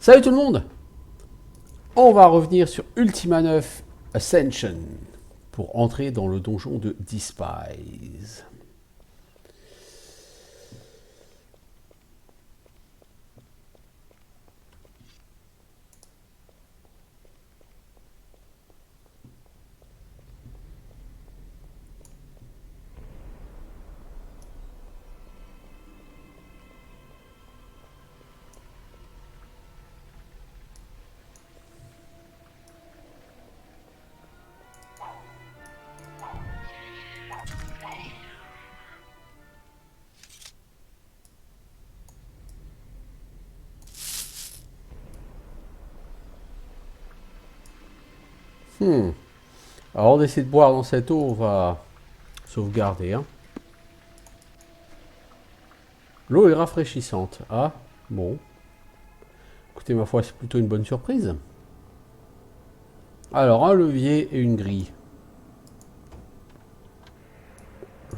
Salut tout le monde. On va revenir sur Ultima 9 Ascension pour entrer dans le donjon de Despise. Alors on essaie de boire dans cette eau, on va sauvegarder. L'eau est rafraîchissante. Ah, bon. Écoutez, ma foi, c'est plutôt une bonne surprise. Alors, un levier et une grille.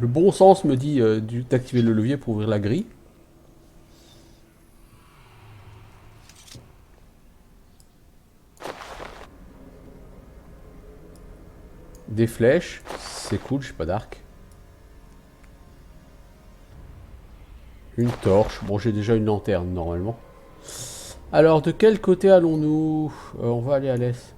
Le bon sens me dit d'activer le levier pour ouvrir la grille. Des flèches, c'est cool, j'ai pas d'arc. Une torche, bon j'ai déjà une lanterne normalement. Alors de quel côté allons-nous? On va aller à l'est.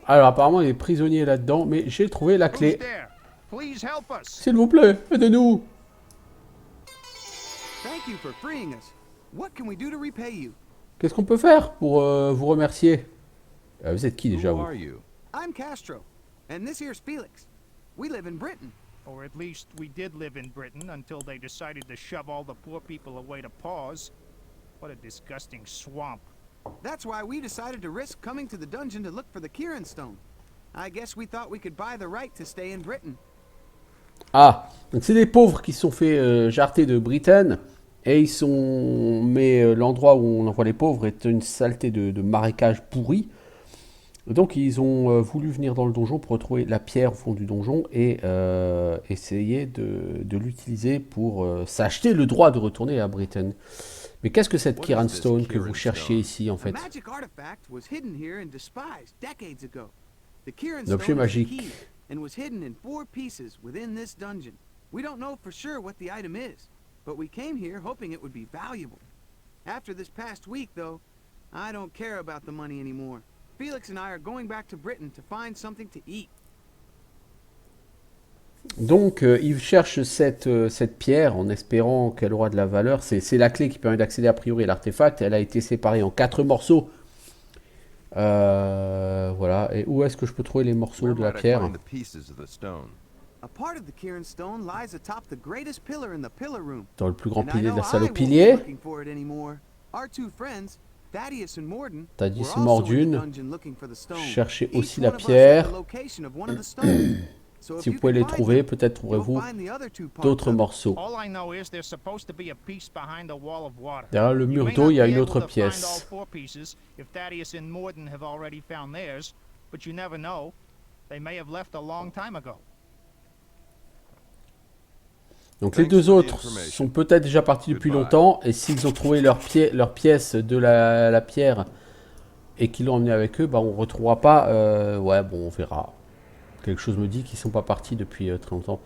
Alors apparemment il y a des prisonniers là-dedans, mais j'ai trouvé la clé. S'il vous plaît, aidez-nous. Qu'est-ce qu'on peut faire pour vous remercier? Vous êtes qui déjà vous? I'm Castro, and this here's Felix. We live in Britain. Or at least we did live in Britain until they decided to shove all the poor people away to pause. What a disgusting swamp. That's why we decided to risk coming to the dungeon to look for the Kieran Stone. I guess we thought we could buy the right to stay in Britain. Ah, donc c'est des pauvres qui se sont fait jarter de Britain. Et ils sont... Mais l'endroit où on envoie les pauvres est une saleté de marécage pourri. Donc ils ont voulu venir dans le donjon pour retrouver la pierre au fond du donjon et essayer de l'utiliser pour s'acheter le droit de retourner à Britain. Mais qu'est-ce que cette Kieran Stone que vous cherchiez ici en fait? L'objet magique. And was hidden in 4 pieces within this dungeon. We don't know for sure what the item is, but we came here hoping it would be valuable. After this past week, though, I don't care about the money anymore. Felix and I are going back to Britain to find something to eat. Donc ils cherchent cette pierre en espérant qu'elle aura de la valeur. C'est la clé qui permet d'accéder a priori à l'artefact. Elle a été séparée en 4 morceaux. Voilà. Et où est-ce que je peux trouver les morceaux de la pierre? Dans le plus grand pilier de la salle aux piliers. Thaddeus et Mordune. Cherchez aussi la pierre. Si vous pouvez les trouver, peut-être trouverez-vous d'autres morceaux. Derrière le mur d'eau, il y a une autre pièce. Donc les deux autres sont peut-être déjà partis depuis longtemps, et s'ils ont trouvé leur pièce de la pierre et qu'ils l'ont emmené avec eux, bah on ne retrouvera pas. Ouais, bon, on verra. Quelque chose me dit qu'ils ne sont pas partis depuis très longtemps.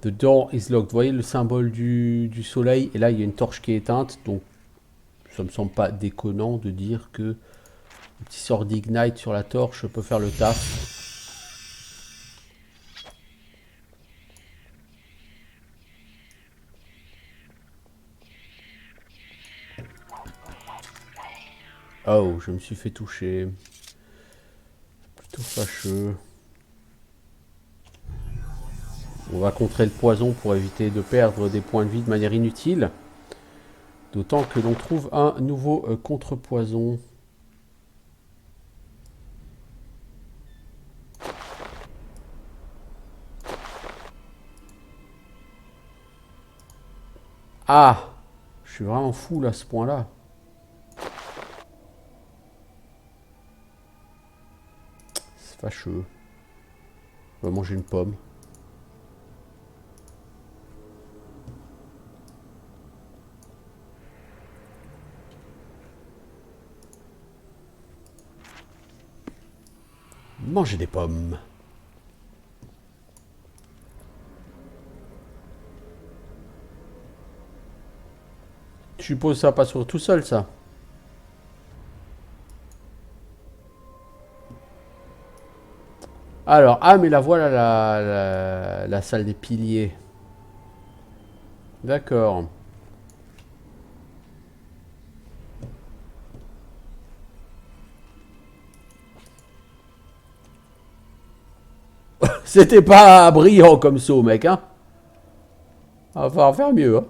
The door is locked. Vous voyez le symbole du soleil, et là il y a une torche qui est éteinte, donc ça me semble pas déconnant de dire que le petit sort d'ignite sur la torche peut faire le taf. Oh, je me suis fait toucher. Plutôt fâcheux. On va contrer le poison pour éviter de perdre des points de vie de manière inutile. D'autant que l'on trouve un nouveau contre-poison. Ah! Je suis vraiment fou là, à ce point-là. C'est fâcheux. On va manger une pomme. Manger des pommes. Je suppose que ça passe tout seul, ça. Alors, ah, mais la voilà, la salle des piliers. D'accord. C'était pas brillant comme saut, mec, hein. On va falloir faire mieux, hein.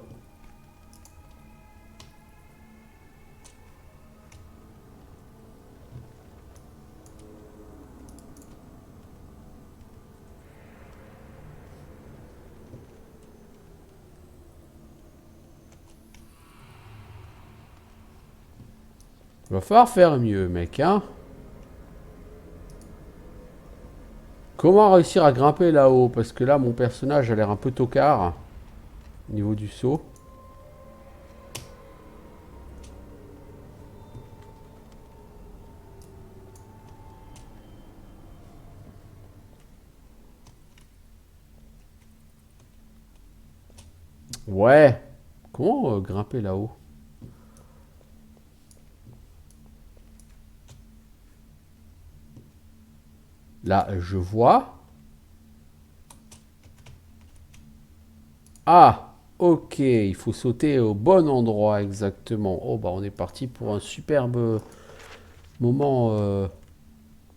Il va falloir faire mieux, mec, hein. Comment réussir à grimper là-haut? Parce que là, mon personnage a l'air un peu tocard. Au niveau du saut. Ouais. Comment grimper là-haut? Là, je vois. Ah, ok. Il faut sauter au bon endroit, exactement. Oh, bah, on est parti pour un superbe moment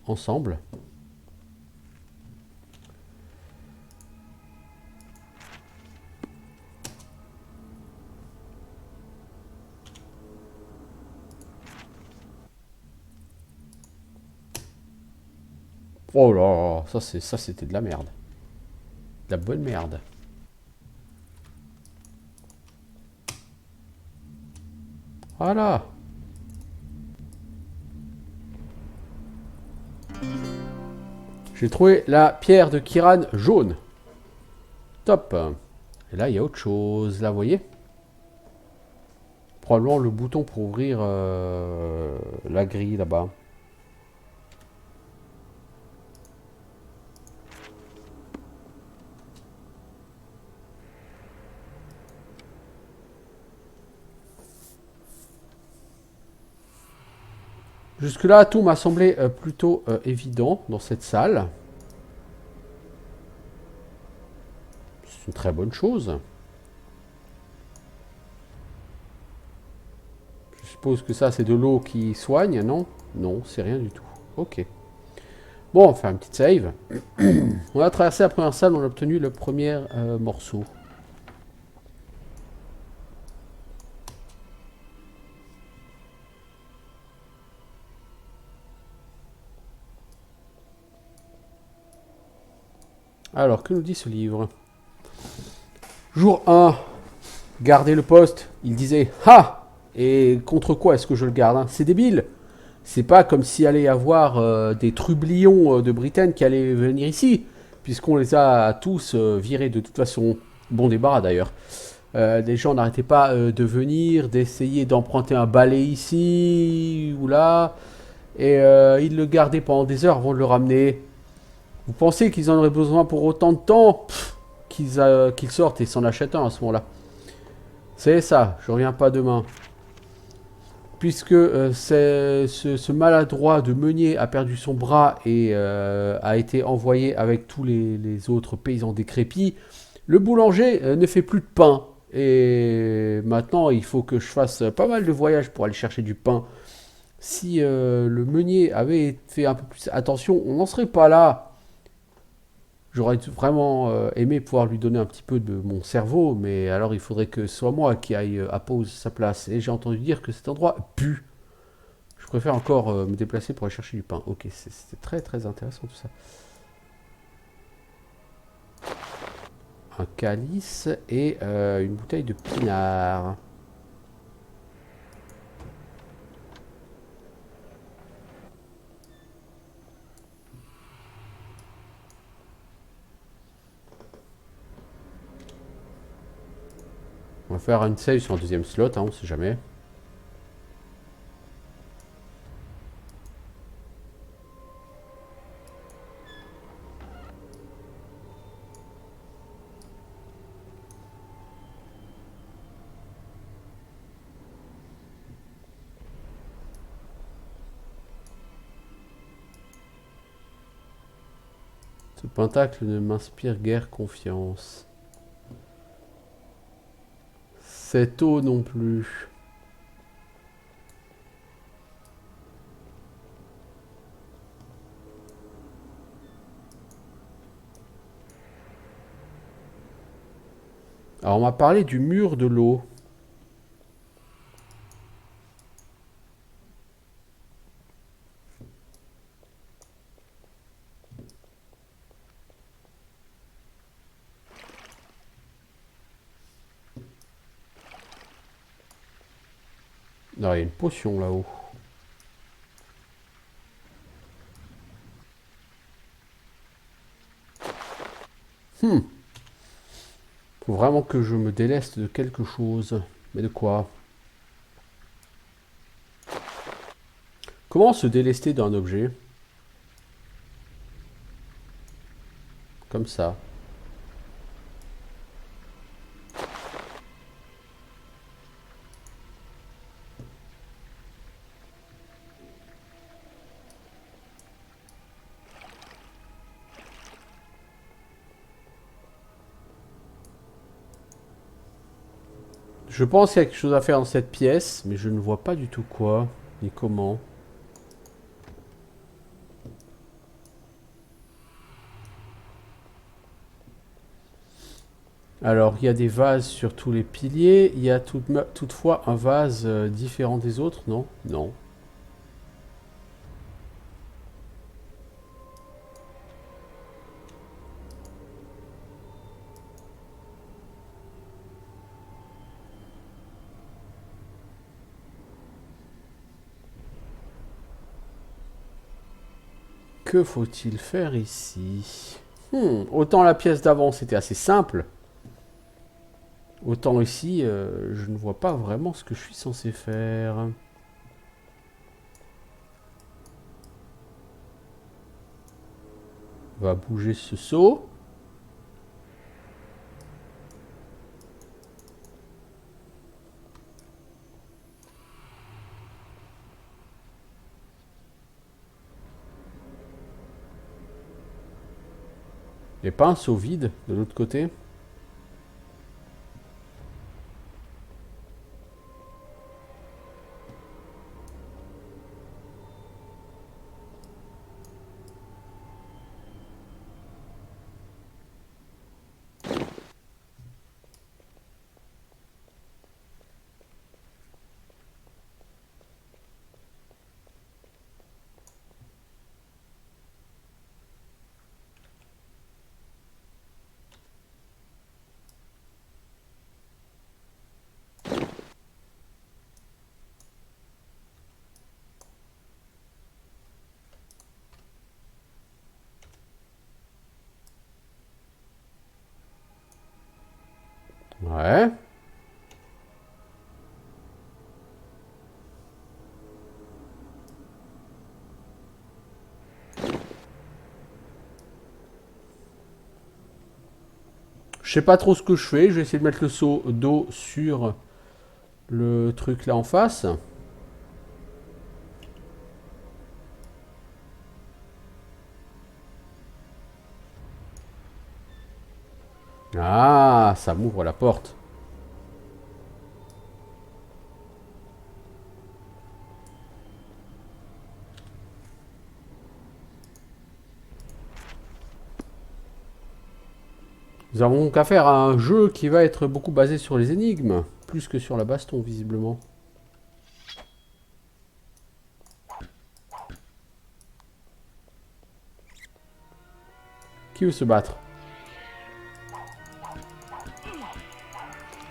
ensemble. Oh là, ça c'était de la merde. De la bonne merde. Voilà. J'ai trouvé la pierre de Kiran jaune. Top. Et là, il y a autre chose. Là, vous voyez? Probablement le bouton pour ouvrir la grille là-bas. Jusque-là, tout m'a semblé plutôt évident dans cette salle. C'est une très bonne chose. Je suppose que ça, c'est de l'eau qui soigne, non? Non, c'est rien du tout. Ok. Bon, on va faire une petite save. On a traversé la première salle, on a obtenu le premier morceau. Alors, que nous dit ce livre? Jour 1, garder le poste. Il disait « Ha !» Et contre quoi est-ce que je le garde, hein? C'est débile. C'est pas comme s'il allait y avoir des trublions de Britain qui allaient venir ici, puisqu'on les a tous virés de toute façon. Bon débarras d'ailleurs. Les gens n'arrêtaient pas de venir, d'essayer d'emprunter un balai ici ou là, et ils le gardaient pendant des heures avant de le ramener. Vous pensez qu'ils en auraient besoin pour autant de temps? Qu'ils sortent et s'en achètent un à ce moment-là. C'est ça, je reviens pas demain. Puisque ce maladroit de meunier a perdu son bras et a été envoyé avec tous les autres paysans décrépits, le boulanger ne fait plus de pain. Et maintenant, il faut que je fasse pas mal de voyages pour aller chercher du pain. Si le meunier avait fait un peu plus attention, on n'en serait pas là. J'aurais vraiment aimé pouvoir lui donner un petit peu de mon cerveau, mais alors il faudrait que ce soit moi qui aille à pause sa place. Et j'ai entendu dire que cet endroit pue. Je préfère encore me déplacer pour aller chercher du pain. Ok, c'était très très intéressant tout ça. Un calice et une bouteille de pinard. va faire une save sur un deuxième slot, hein, on sait jamais. Ce pentacle ne m'inspire guère confiance. Cette eau non plus. Alors on m'a parlé du mur de l'eau. Non, il y a une potion là-haut. Faut vraiment que je me déleste de quelque chose. Mais de quoi? Comment se délester d'un objet? Comme ça. Je pense qu'il y a quelque chose à faire dans cette pièce, mais je ne vois pas du tout quoi, ni comment. Alors, il y a des vases sur tous les piliers. Il y a toutefois un vase différent des autres, non? Non. Que faut-il faire ici? Autant la pièce d'avant, c'était assez simple. Autant ici, je ne vois pas vraiment ce que je suis censé faire. On va bouger ce seau. Il n'y a pas un seau vide de l'autre côté? Ouais. Je sais pas trop ce que je fais. Je vais essayer de mettre le seau d'eau sur le truc là en face. Ah, ça m'ouvre la porte. Nous avons donc affaire à un jeu qui va être beaucoup basé sur les énigmes, plus que sur la baston visiblement. Qui veut se battre?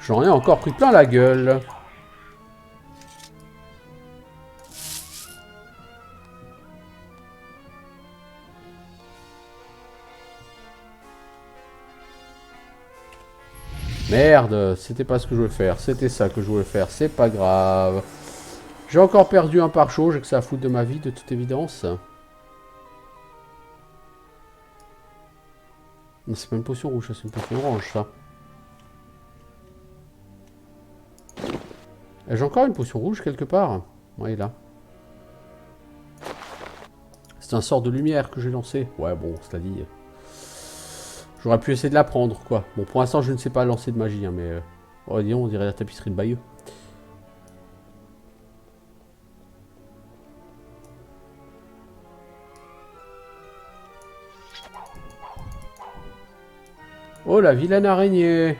J'en ai encore pris plein la gueule. Merde, c'était pas ce que je voulais faire. C'était ça que je voulais faire. C'est pas grave. J'ai encore perdu un pare-chaud. J'ai que ça à foutre de ma vie, de toute évidence. Non, c'est pas une potion rouge, c'est une potion orange, ça. J'ai encore une potion rouge quelque part. Ouais, là. C'est un sort de lumière que j'ai lancé. Ouais, bon, cela dit. J'aurais pu essayer de la prendre, quoi. Bon, pour l'instant, je ne sais pas lancer de magie, hein, mais... Oh, disons, on dirait la tapisserie de Bayeux. Oh, la vilaine araignée!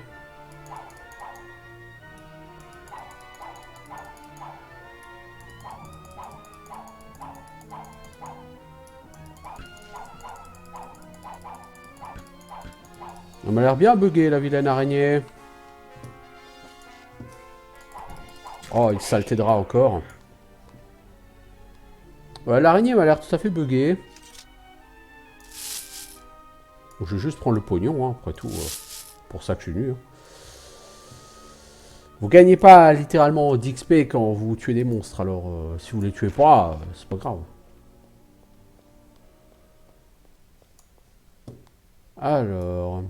Elle m'a l'air bien buggée, la vilaine araignée. Oh, une saleté de rat encore. Ouais, l'araignée m'a l'air tout à fait buggée. Je vais juste prendre le pognon, hein, après tout. Pour ça que je suis nu. Hein. Vous gagnez pas littéralement d'XP quand vous tuez des monstres, alors si vous les tuez pas, c'est pas grave. Alors...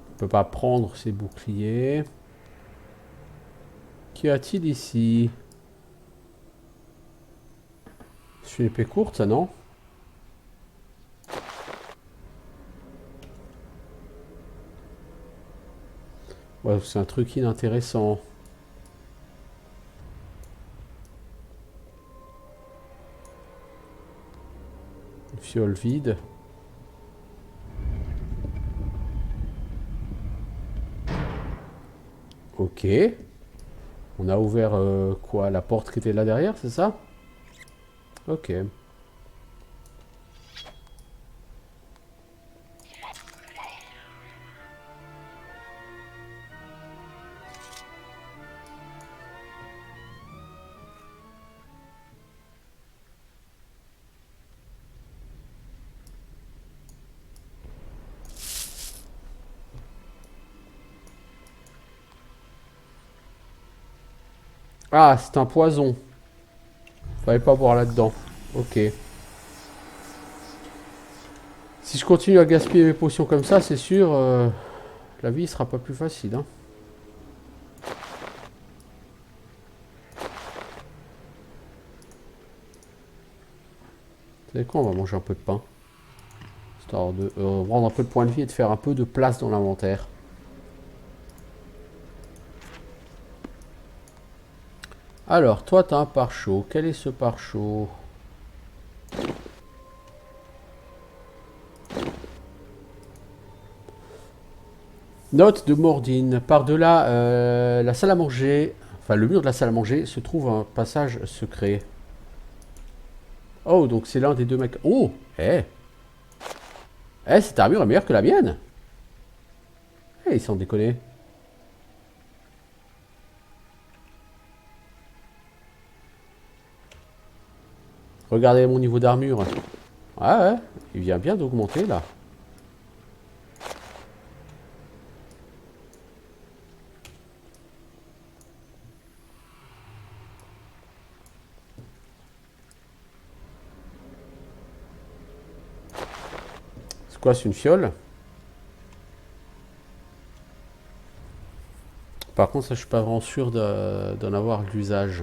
On peut pas prendre ces boucliers. Qu'y a-t-il ici? C'est une épée courte, ça, non? Ouais, c'est un truc inintéressant. Une fiole vide. Ok. On a ouvert quoi? La porte qui était là derrière, c'est ça? Ok. Ah, c'est un poison. Fallait pas boire là-dedans. Ok. Si je continue à gaspiller mes potions comme ça, c'est sûr, la vie sera pas plus facile. Hein. Vous savez quoi, on va manger un peu de pain. Histoire de prendre un peu de points de vie et de faire un peu de place dans l'inventaire. Alors, toi, t'as un pare-chaud. Quel est ce pare-chaud? Note de Mordine. Par-delà la salle à manger, enfin le mur de la salle à manger, se trouve un passage secret. Oh, donc c'est l'un des deux mecs. Oh, cette armure est meilleure que la mienne. Ils sont déconnés. Regardez mon niveau d'armure. Ah ouais, il vient bien d'augmenter là. C'est quoi, c'est une fiole? Par contre, ça, je suis pas vraiment sûr d'en avoir l'usage.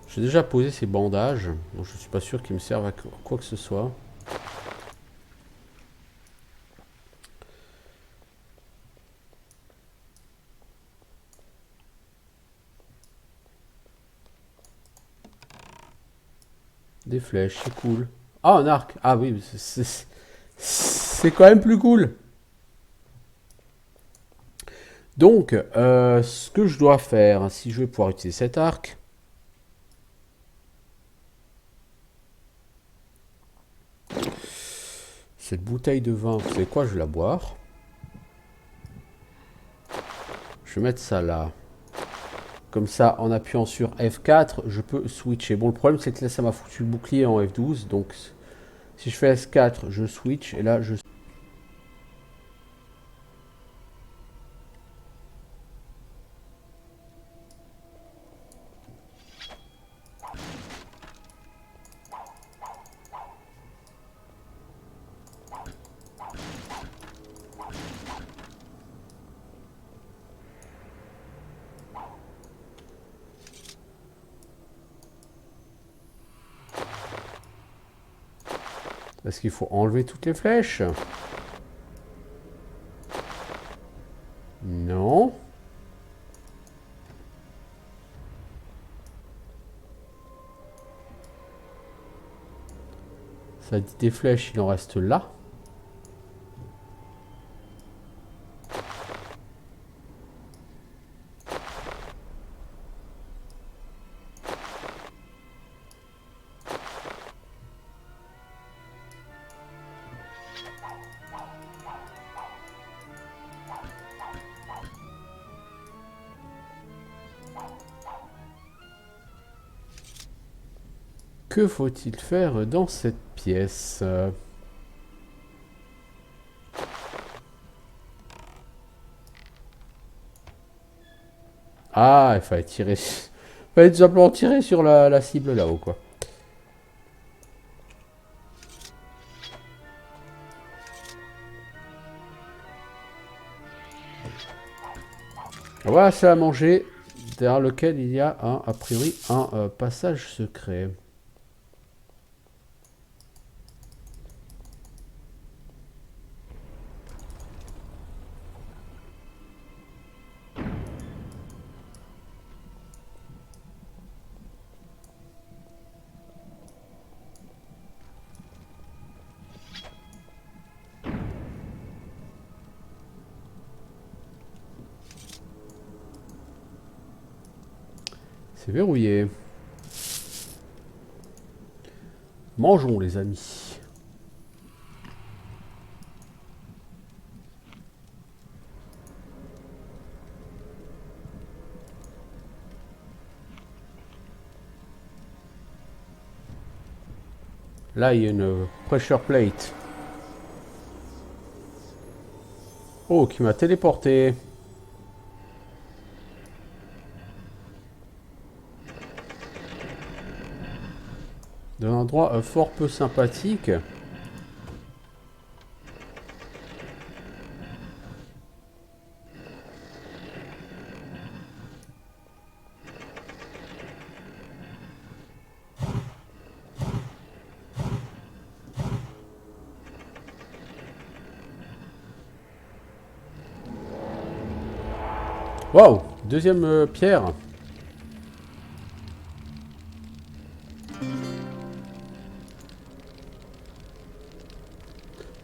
J'ai déjà posé ces bandages, donc je suis pas sûr qu'ils me servent à quoi que ce soit. Des flèches, c'est cool. Ah, un arc. Ah oui, c'est quand même plus cool. Donc, ce que je dois faire, si je vais pouvoir utiliser cet arc, Cette bouteille de vin, vous savez quoi, je vais la boire. Je vais mettre ça là. Comme ça, en appuyant sur F4, je peux switcher. Bon, le problème, c'est que là, ça m'a foutu le bouclier en F12. Donc, si je fais S4, je switch. Et là, je... Est-ce qu'il faut enlever toutes les flèches? Non. Ça dit des flèches, il en reste là. Que faut-il faire dans cette pièce? Ah, il fallait tirer... Il fallait tout simplement tirer sur la cible là-haut, quoi. Voilà, c'est à manger, derrière lequel il y a, a priori, un passage secret. C'est verrouillé. Mangeons, les amis. Là, il y a une pressure plate. Oh, qui m'a téléporté. D'un endroit fort peu sympathique. Waouh, deuxième pierre.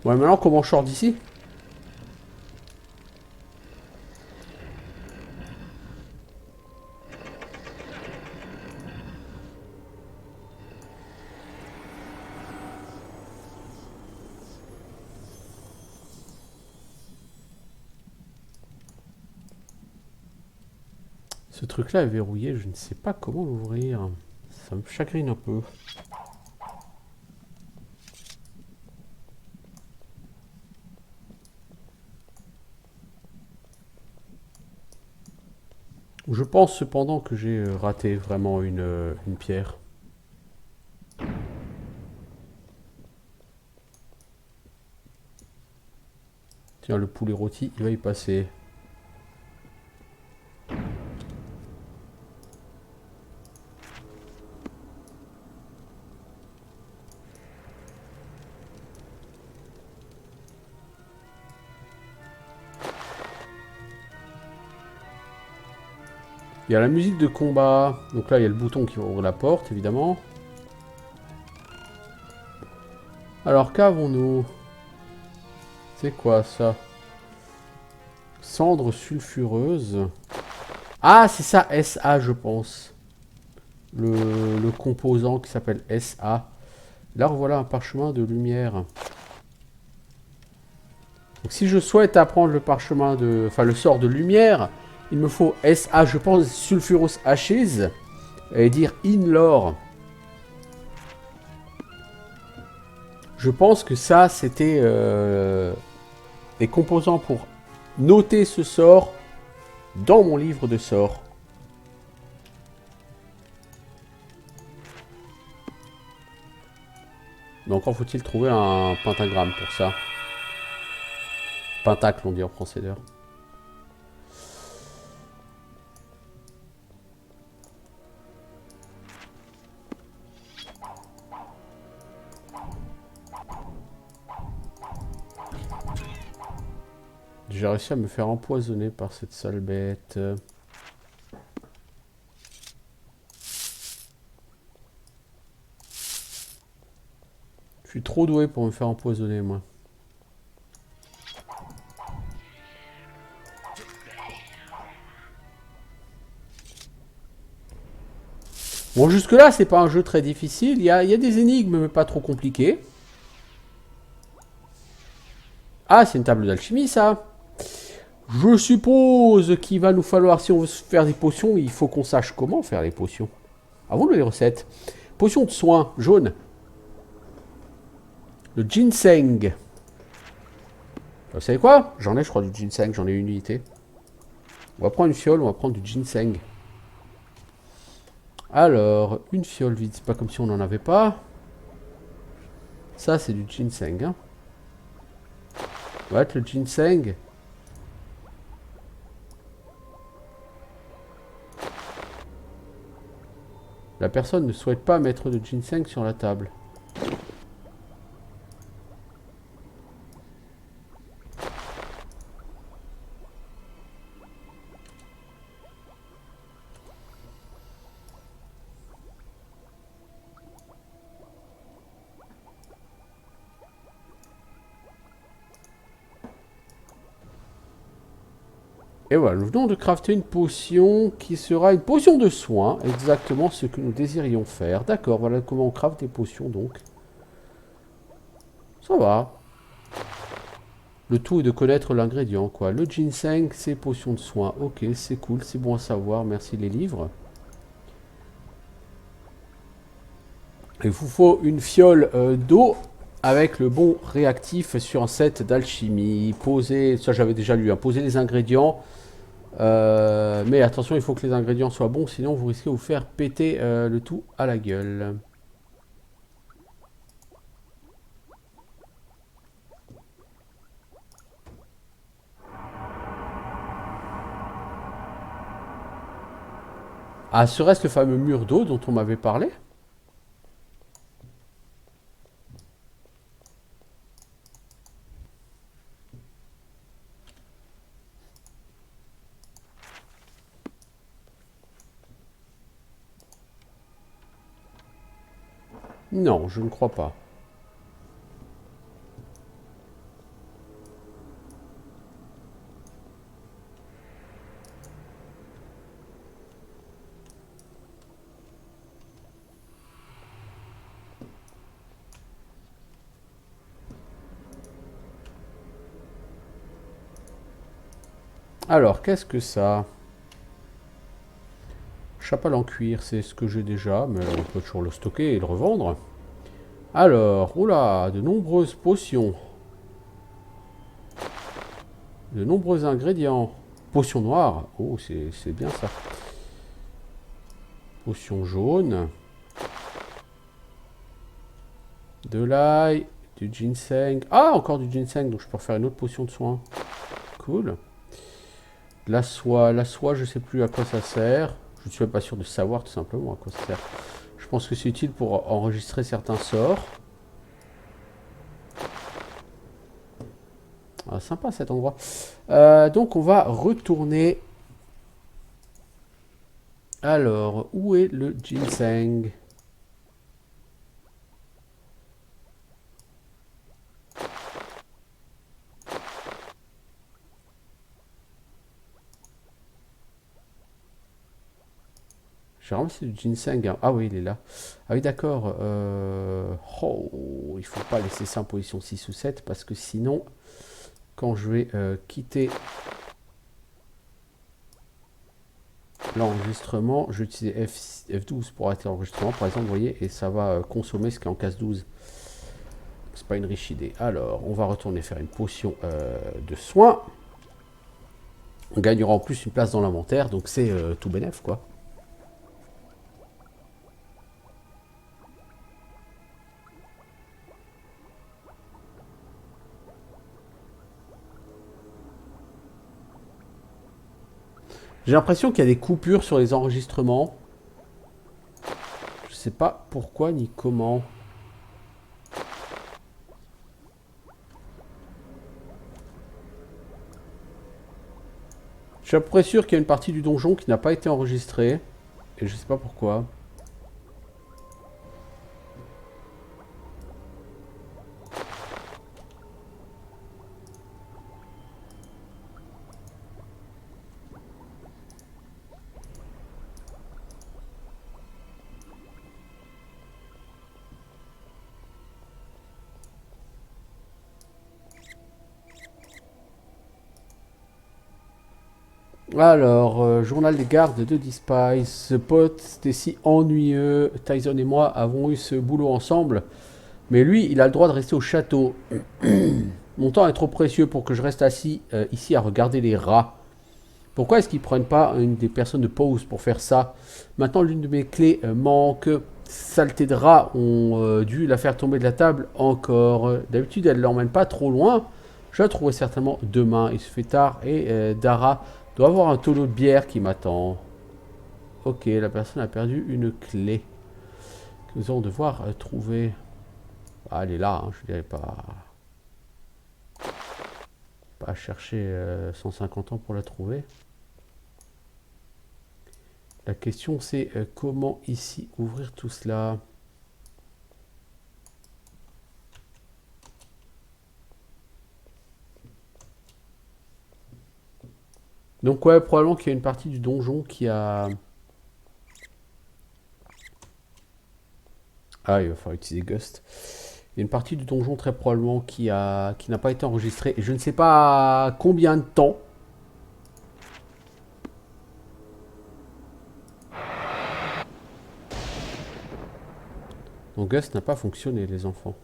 Ouais, maintenant, comment je sors d'ici? Ce truc-là est verrouillé, je ne sais pas comment l'ouvrir. Ça me chagrine un peu. Je pense cependant que j'ai raté vraiment une pierre. Tiens, le poulet rôti, il va y passer. Il y a la musique de combat. Donc là, il y a le bouton qui ouvre la porte, évidemment. Alors, qu'avons-nous? C'est quoi, ça? Cendre sulfureuse. Ah, c'est ça, SA, je pense. Le composant qui s'appelle SA. Là, voilà un parchemin de lumière. Donc si je souhaite apprendre le parchemin de... Enfin, le sort de lumière, il me faut SA, je pense, Sulfurous Ashes. Et dire in lore. Je pense que ça, c'était des composants pour noter ce sort dans mon livre de sorts. Mais encore faut-il trouver un pentagramme pour ça. Pentacle, on dit en français d'ailleurs. J'ai réussi à me faire empoisonner par cette sale bête. Je suis trop doué pour me faire empoisonner, moi. Bon, jusque-là, c'est pas un jeu très difficile. Il y a des énigmes, mais pas trop compliquées. Ah, c'est une table d'alchimie, ça. Je suppose qu'il va nous falloir, si on veut faire des potions, il faut qu'on sache comment faire les potions. Avant les recettes. Potion de soin, jaune. Le ginseng. Vous savez quoi? J'en ai, je crois, du ginseng. J'en ai une unité. On va prendre une fiole, on va prendre du ginseng. Alors, une fiole vide. C'est pas comme si on n'en avait pas. Ça, c'est du ginseng. Hein. On va être le ginseng. La personne ne souhaite pas mettre de ginseng sur la table. Et voilà, nous venons de crafter une potion qui sera une potion de soin, exactement ce que nous désirions faire. D'accord, voilà comment on crafte des potions donc. Ça va. Le tout est de connaître l'ingrédient, quoi. Le ginseng, c'est potion de soin. Ok, c'est cool, c'est bon à savoir. Merci les livres. Il vous faut une fiole d'eau avec le bon réactif sur un set d'alchimie. Poser, ça j'avais déjà lu, hein, poser les ingrédients. Mais attention, il faut que les ingrédients soient bons, sinon vous risquez de vous faire péter le tout à la gueule. Ah, serait-ce le fameux mur d'eau dont on m'avait parlé? Non, je ne crois pas. Alors, qu'est-ce que ça? Chapelle en cuir, c'est ce que j'ai déjà, mais on peut toujours le stocker et le revendre. Alors, oula, de nombreuses potions. De nombreux ingrédients. Potion noire, oh, c'est bien ça. Potion jaune. De l'ail, du ginseng. Ah, encore du ginseng, donc je peux refaire une autre potion de soin. Cool. La soie, je sais plus à quoi ça sert. Je ne suis pas sûr de savoir tout simplement à quoi ça sert. Je pense que c'est utile pour enregistrer certains sorts. Ah, sympa cet endroit. Donc on va retourner. Alors, où est le ginseng? J'ai ramassé du ginseng. Hein. Ah oui, il est là. Ah oui, d'accord. Oh, il faut pas laisser ça en position 6 ou 7 parce que sinon, quand je vais quitter l'enregistrement, je vais utiliser F12 pour arrêter l'enregistrement, par exemple, vous voyez, et ça va consommer ce qui est en case 12. C'est pas une riche idée. Alors, on va retourner faire une potion de soin. On gagnera en plus une place dans l'inventaire, donc c'est tout bénef, quoi. J'ai l'impression qu'il y a des coupures sur les enregistrements. Je sais pas pourquoi ni comment. Je suis à peu près sûr qu'il y a une partie du donjon qui n'a pas été enregistrée. Et je sais pas pourquoi. Alors, journal des gardes de Despice. Ce pote, c'était si ennuyeux. Tyson et moi avons eu ce boulot ensemble. Mais lui, il a le droit de rester au château. Mon temps est trop précieux pour que je reste assis ici à regarder les rats. Pourquoi est-ce qu'ils ne prennent pas une des personnes de pause pour faire ça? Maintenant, l'une de mes clés manque. Saleté de rats ont dû la faire tomber de la table encore. D'habitude, elle ne l'emmène pas trop loin. Je la trouverai certainement demain. Il se fait tard et Dara doit avoir un tonneau de bière qui m'attend. Ok, la personne a perdu une clé. Que nous allons devoir trouver. Ah, elle est là, hein, je dirais pas. Pas chercher 150 ans pour la trouver. La question c'est comment ici ouvrir tout cela. Donc ouais, probablement qu'il y a une partie du donjon qui a... Ah, il va falloir utiliser Gust. Il y a une partie du donjon très probablement qui n'a pas été enregistrée. Et je ne sais pas combien de temps. Donc Gust n'a pas fonctionné, les enfants.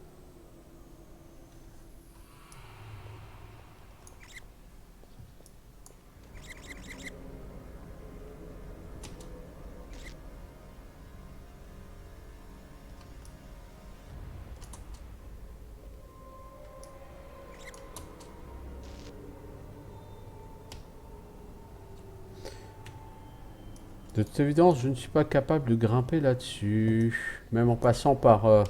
De toute évidence, je ne suis pas capable de grimper là-dessus. Même en passant par...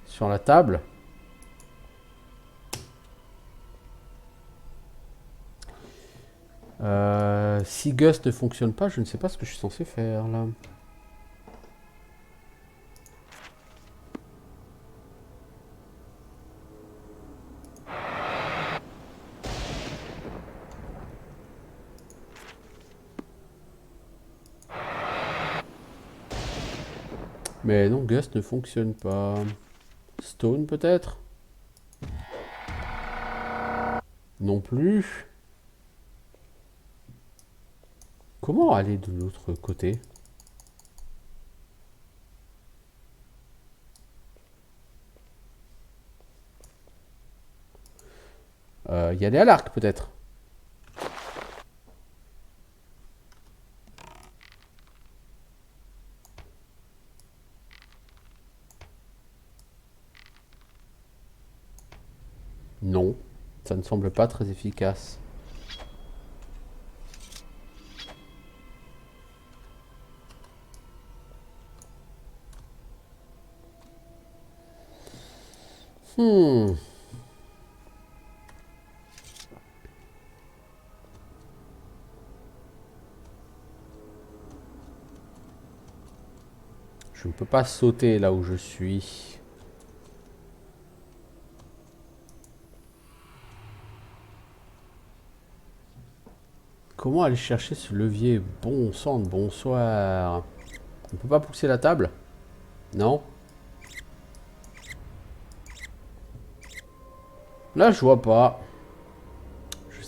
sur la table. Si Gust ne fonctionne pas, je ne sais pas ce que je suis censé faire là. Mais non, Gust ne fonctionne pas. Stone peut-être? Non plus. Comment aller de l'autre côté? Y aller à l'arc peut-être. Non, ça ne semble pas très efficace. Je ne peux pas sauter là où je suis. Comment aller chercher ce levier? Bon sang de bonsoir. On peut pas pousser la table? Non. Là, je vois pas.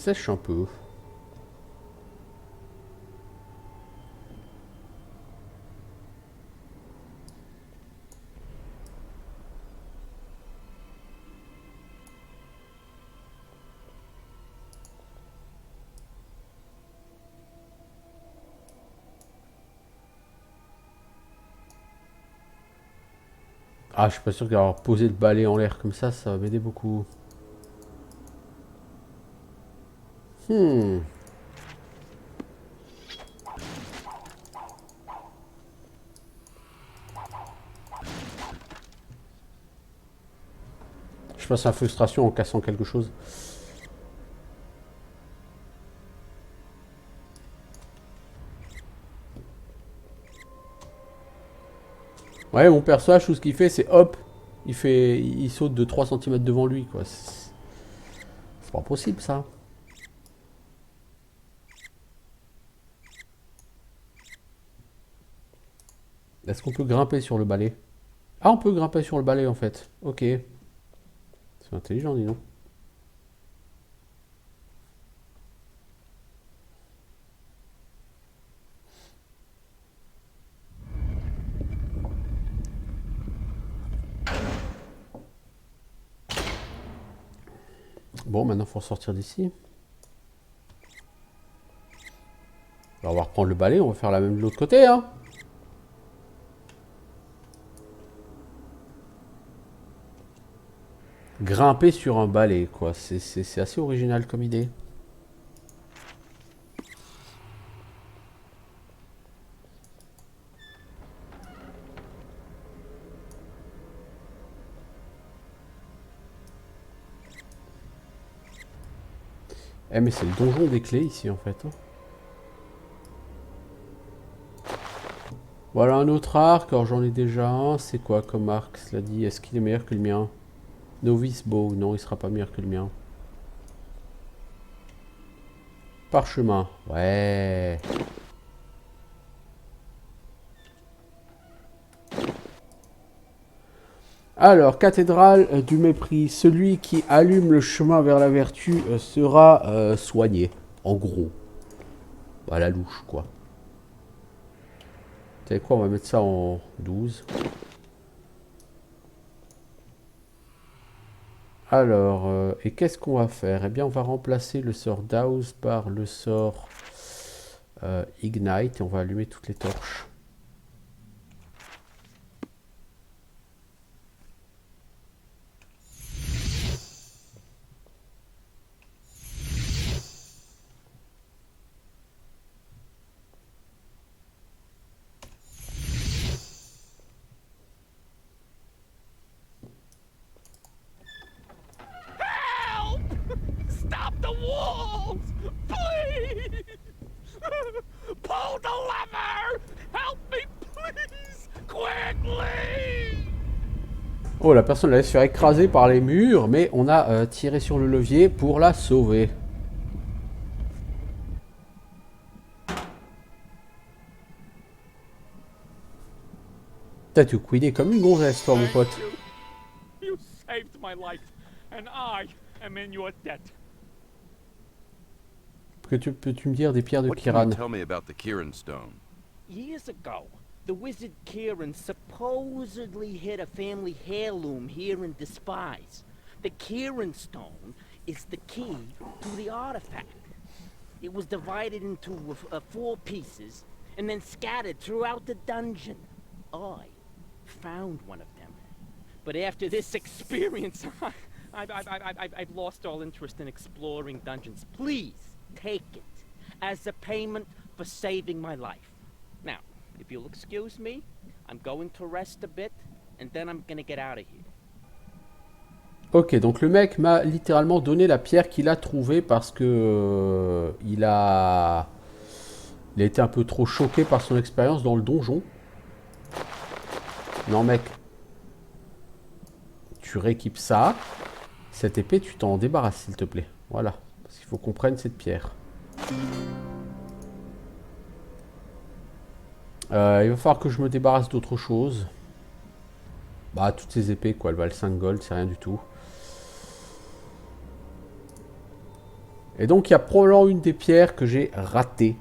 sèche un peu. Ah, je suis pas sûr qu'avoir posé le balai en l'air comme ça va m'aider beaucoup. Hmm. Je passe à frustration en cassant quelque chose. Ouais, mon personnage, tout ce qu'il fait, c'est hop, il saute de 3 cm devant lui, quoi. C'est pas possible, ça. Est-ce qu'on peut grimper sur le balai? Ah, on peut grimper sur le balai, en fait. Ok. C'est intelligent, dis donc. Bon, maintenant, il faut sortir d'ici. Alors, on va reprendre le balai, on va faire la même de l'autre côté, hein. Grimper sur un balai, quoi. C'est assez original comme idée. Eh, mais c'est le donjon des clés, ici, en fait, hein. Voilà un autre arc, alors j'en ai déjà un. C'est quoi comme arc, cela dit? Est-ce qu'il est meilleur que le mien? Novice bow, non, il sera pas meilleur que le mien. Parchemin, ouais. Alors, cathédrale du mépris. Celui qui allume le chemin vers la vertu sera soigné. En gros. À la louche, quoi. Vous savez quoi, on va mettre ça en 12. Alors, et qu'est-ce qu'on va faire? Eh bien, on va remplacer le sort Douse par le sort Ignite et on va allumer toutes les torches. Stop the wolves! Please! Pull the lever! Help me, please! Quickly! Oh, la personne allait se faire écraser par les murs, mais on a tiré sur le levier pour la sauver. T'as tout couiné comme une gonzesse, toi, mon pote. You saved my life, and I am in your debt. Peux-tu me dire des pierres de What can Kiran? you tell me about the Kieran Stone? Years ago, the wizard Kieran supposedly hid a family heirloom here in Despise. The Kieran Stone is the key to the artifact. It was divided into 4 pieces and then scattered throughout the dungeon. I found one of them. But after this experience, I've lost all interest in exploring dungeons. Please take it as a payment for saving my life. Now, if you'll excuse me, I'm going to rest a bit, and then I'm gonna get out of here. Ok, donc le mec m'a littéralement donné la pierre qu'il a trouvée parce que il a été un peu trop choqué par son expérience dans le donjon. Non mec, tu rééquipes ça. Cette épée, tu t'en débarrasses s'il te plaît. Voilà, parce qu'il faut qu'on prenne cette pierre. Il va falloir que je me débarrasse d'autre chose. Bah, toutes ces épées, quoi. Elles valent 5 gold, c'est rien du tout. Et donc il y a probablement une des pierres que j'ai ratée.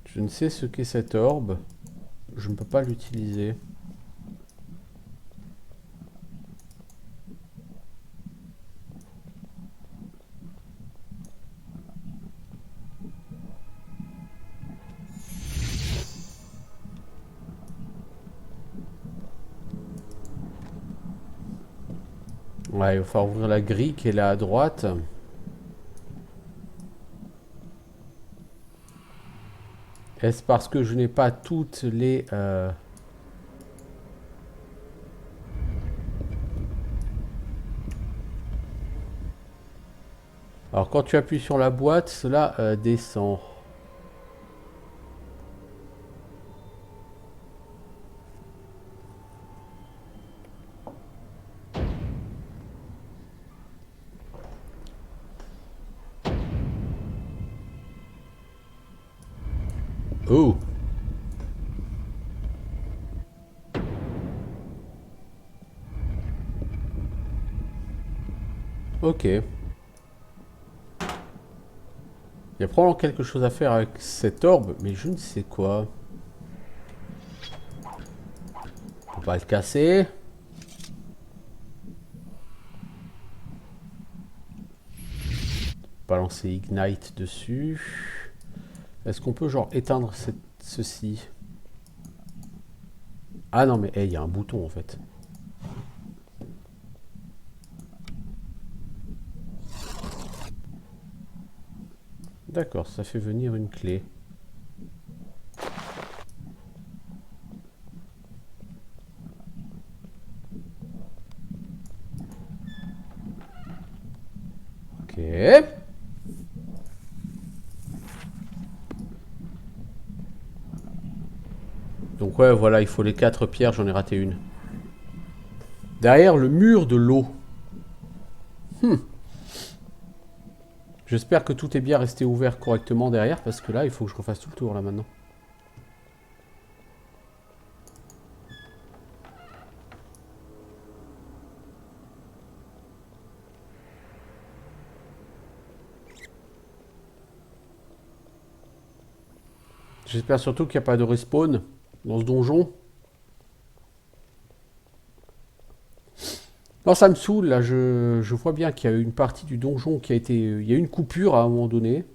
Je ne sais ce qu'est cette orbe. Je ne peux pas l'utiliser. Ouais, il va falloir ouvrir la grille qui est là à droite. Est-ce parce que je n'ai pas toutes les... Alors quand tu appuies sur la boîte, cela descend. Oh! Ok. Il y a probablement quelque chose à faire avec cette orbe, mais je ne sais quoi. On va le casser. Balancer Ignite dessus. Est-ce qu'on peut genre éteindre ceci? Ah non mais il y a un bouton en fait. D'accord, ça fait venir une clé. Ok. Donc ouais, voilà, il faut les 4 pierres, j'en ai raté une. Derrière le mur de l'eau. J'espère que tout est bien resté ouvert correctement derrière, parce que là, il faut que je refasse tout le tour là maintenant. J'espère surtout qu'il n'y a pas de respawn dans ce donjon. Non, ça me saoule, là, je vois bien qu'il y a une partie du donjon qui a été... Il y a eu une coupure à un moment donné.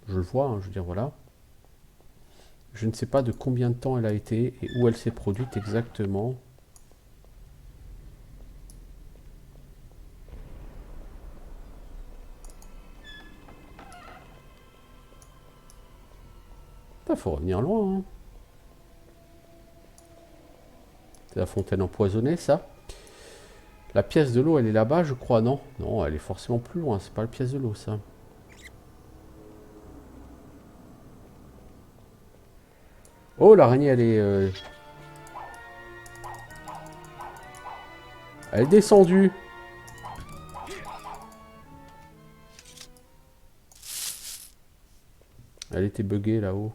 Je le vois, hein, je veux dire, voilà. Je ne sais pas de combien de temps elle a été et où elle s'est produite exactement. Il faut revenir loin, hein. C'est la fontaine empoisonnée, ça. La pièce de l'eau, elle est là-bas, je crois, non? Non, elle est forcément plus loin, c'est pas la pièce de l'eau, ça. Oh, l'araignée, elle est... Elle est descendue. Elle était buggée, là-haut.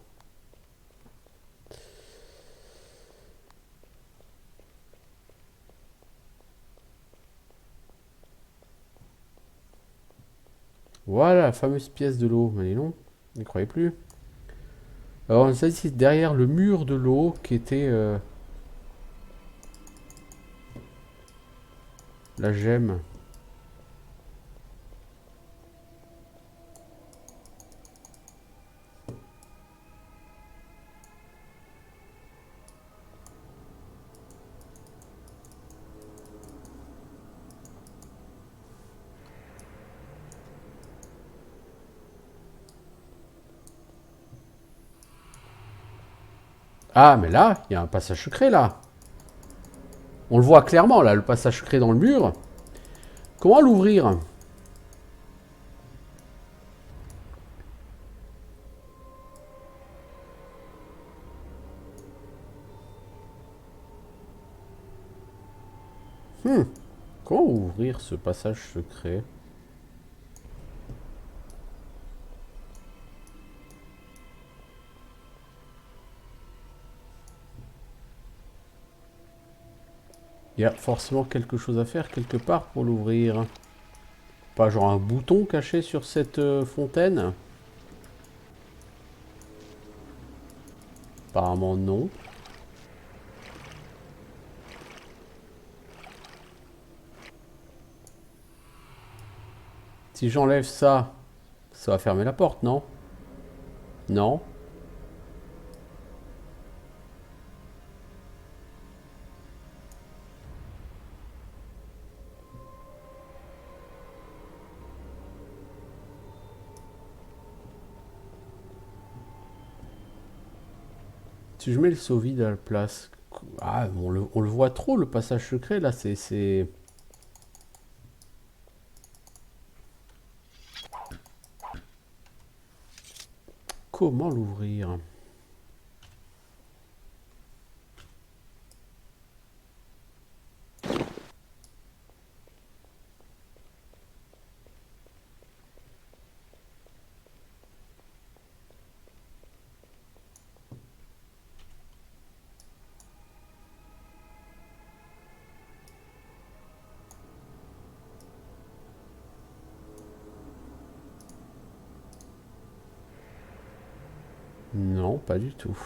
Voilà, la fameuse pièce de l'eau. Mais non, n'y croyez plus. Alors, ça, c'est derrière le mur de l'eau qui était... la gemme. Ah, mais là, il y a un passage secret, là. On le voit clairement, là, le passage secret dans le mur. Comment l'ouvrir? Comment ouvrir ce passage secret? Il y a forcément quelque chose à faire quelque part pour l'ouvrir. Pas genre un bouton caché sur cette fontaine? Apparemment non. Si j'enlève ça, ça va fermer la porte, non? Non. Si je mets le seau vide à la place... Ah, on le voit trop, le passage secret, là, c'est... Comment l'ouvrir? Non, pas du tout.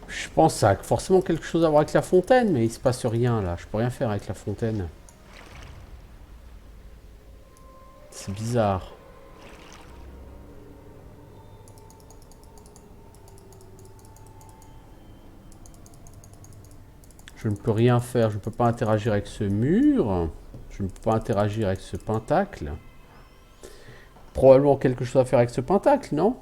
Je pense que ça a forcément quelque chose à voir avec la fontaine, mais il se passe rien là. Je peux rien faire avec la fontaine. C'est bizarre. Je ne peux rien faire. Je ne peux pas interagir avec ce mur. Je ne peux pas interagir avec ce pentacle. Probablement quelque chose à faire avec ce pentacle, non?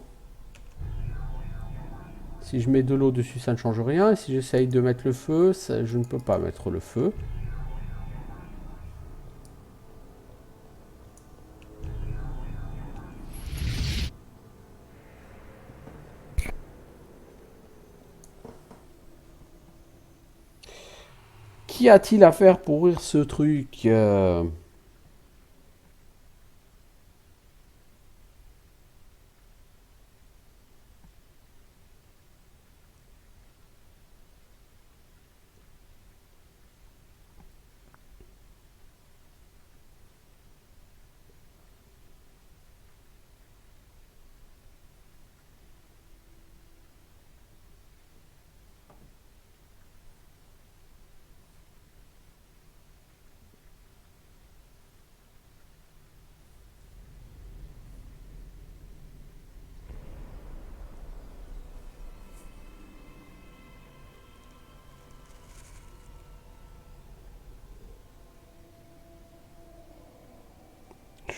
Si je mets de l'eau dessus, ça ne change rien. Et si j'essaye de mettre le feu, je ne peux pas mettre le feu. Qu'y a-t-il à faire pour ouvrir ce truc?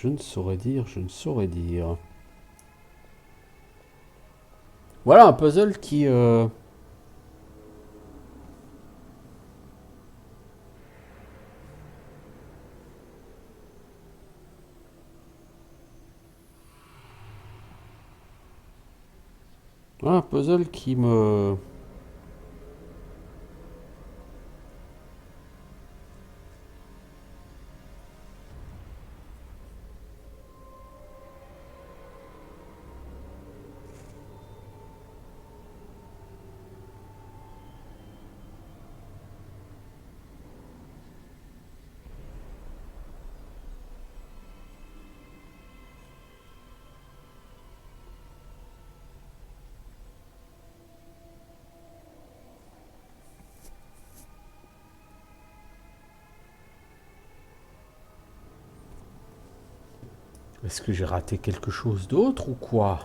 Je ne saurais dire, je ne saurais dire. Voilà un puzzle qui... Voilà un puzzle qui me... Est-ce que j'ai raté quelque chose d'autre ou quoi?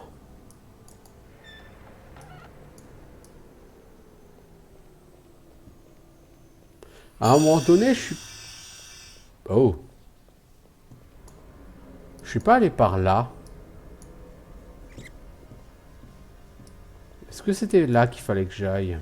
À un moment donné, je suis... Oh. Je suis pas allé par là. Est-ce que c'était là qu'il fallait que j'aille?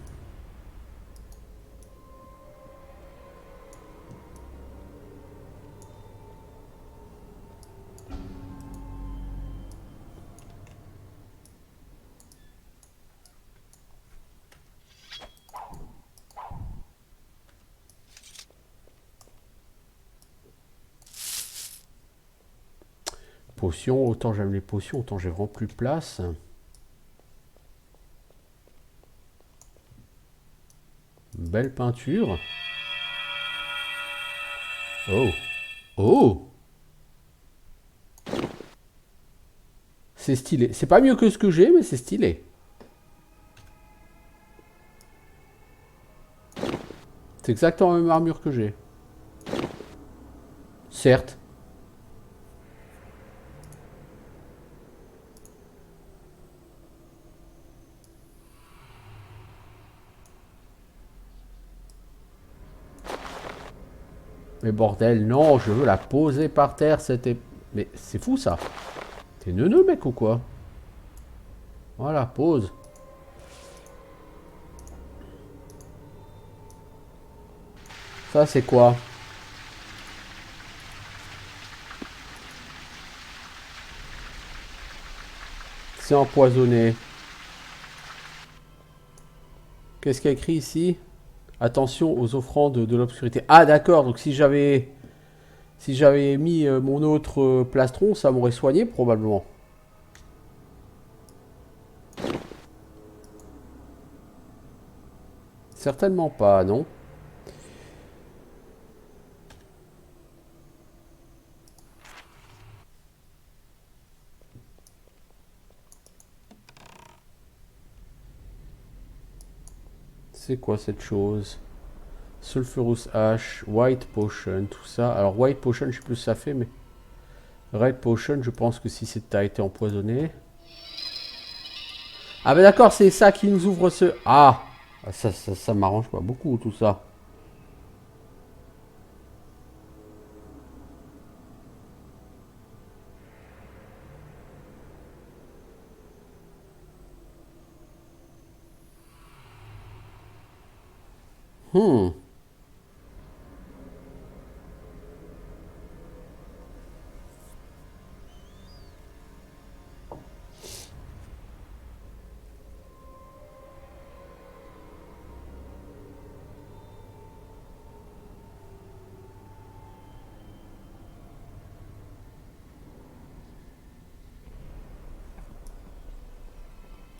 potions. Autant j'aime les potions, autant j'ai vraiment plus de place. Belle peinture. Oh. Oh. C'est stylé. C'est pas mieux que ce que j'ai, mais c'est stylé. C'est exactement la même armure que j'ai. Certes. Mais bordel, non, je veux la poser par terre, c'était... Mais c'est fou ça. T'es neuneux mec ou quoi? Voilà, pose. Ça c'est quoi? C'est empoisonné. Qu'est-ce qu'il y a écrit ici? Attention aux offrandes de l'obscurité. Ah d'accord, donc si j'avais mis mon autre plastron, ça m'aurait soigné probablement. Certainement pas, non. C'est quoi cette chose? Sulfurous Ash, White Potion, tout ça. Alors White Potion, je sais plus ce que ça fait, mais... Red Potion, je pense que si t'as été empoisonné... Ah ben d'accord, c'est ça qui nous ouvre ce... Ah, ça m'arrange pas beaucoup tout ça. Hmm.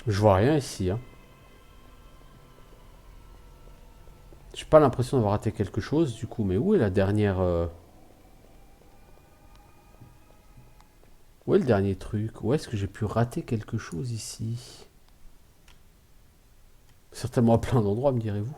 Je vois rien ici, hein. J'ai pas l'impression d'avoir raté quelque chose, du coup. Mais où est la dernière... Où est le dernier truc? Où est-ce que j'ai pu rater quelque chose ici? Certainement à plein d'endroits, me direz-vous.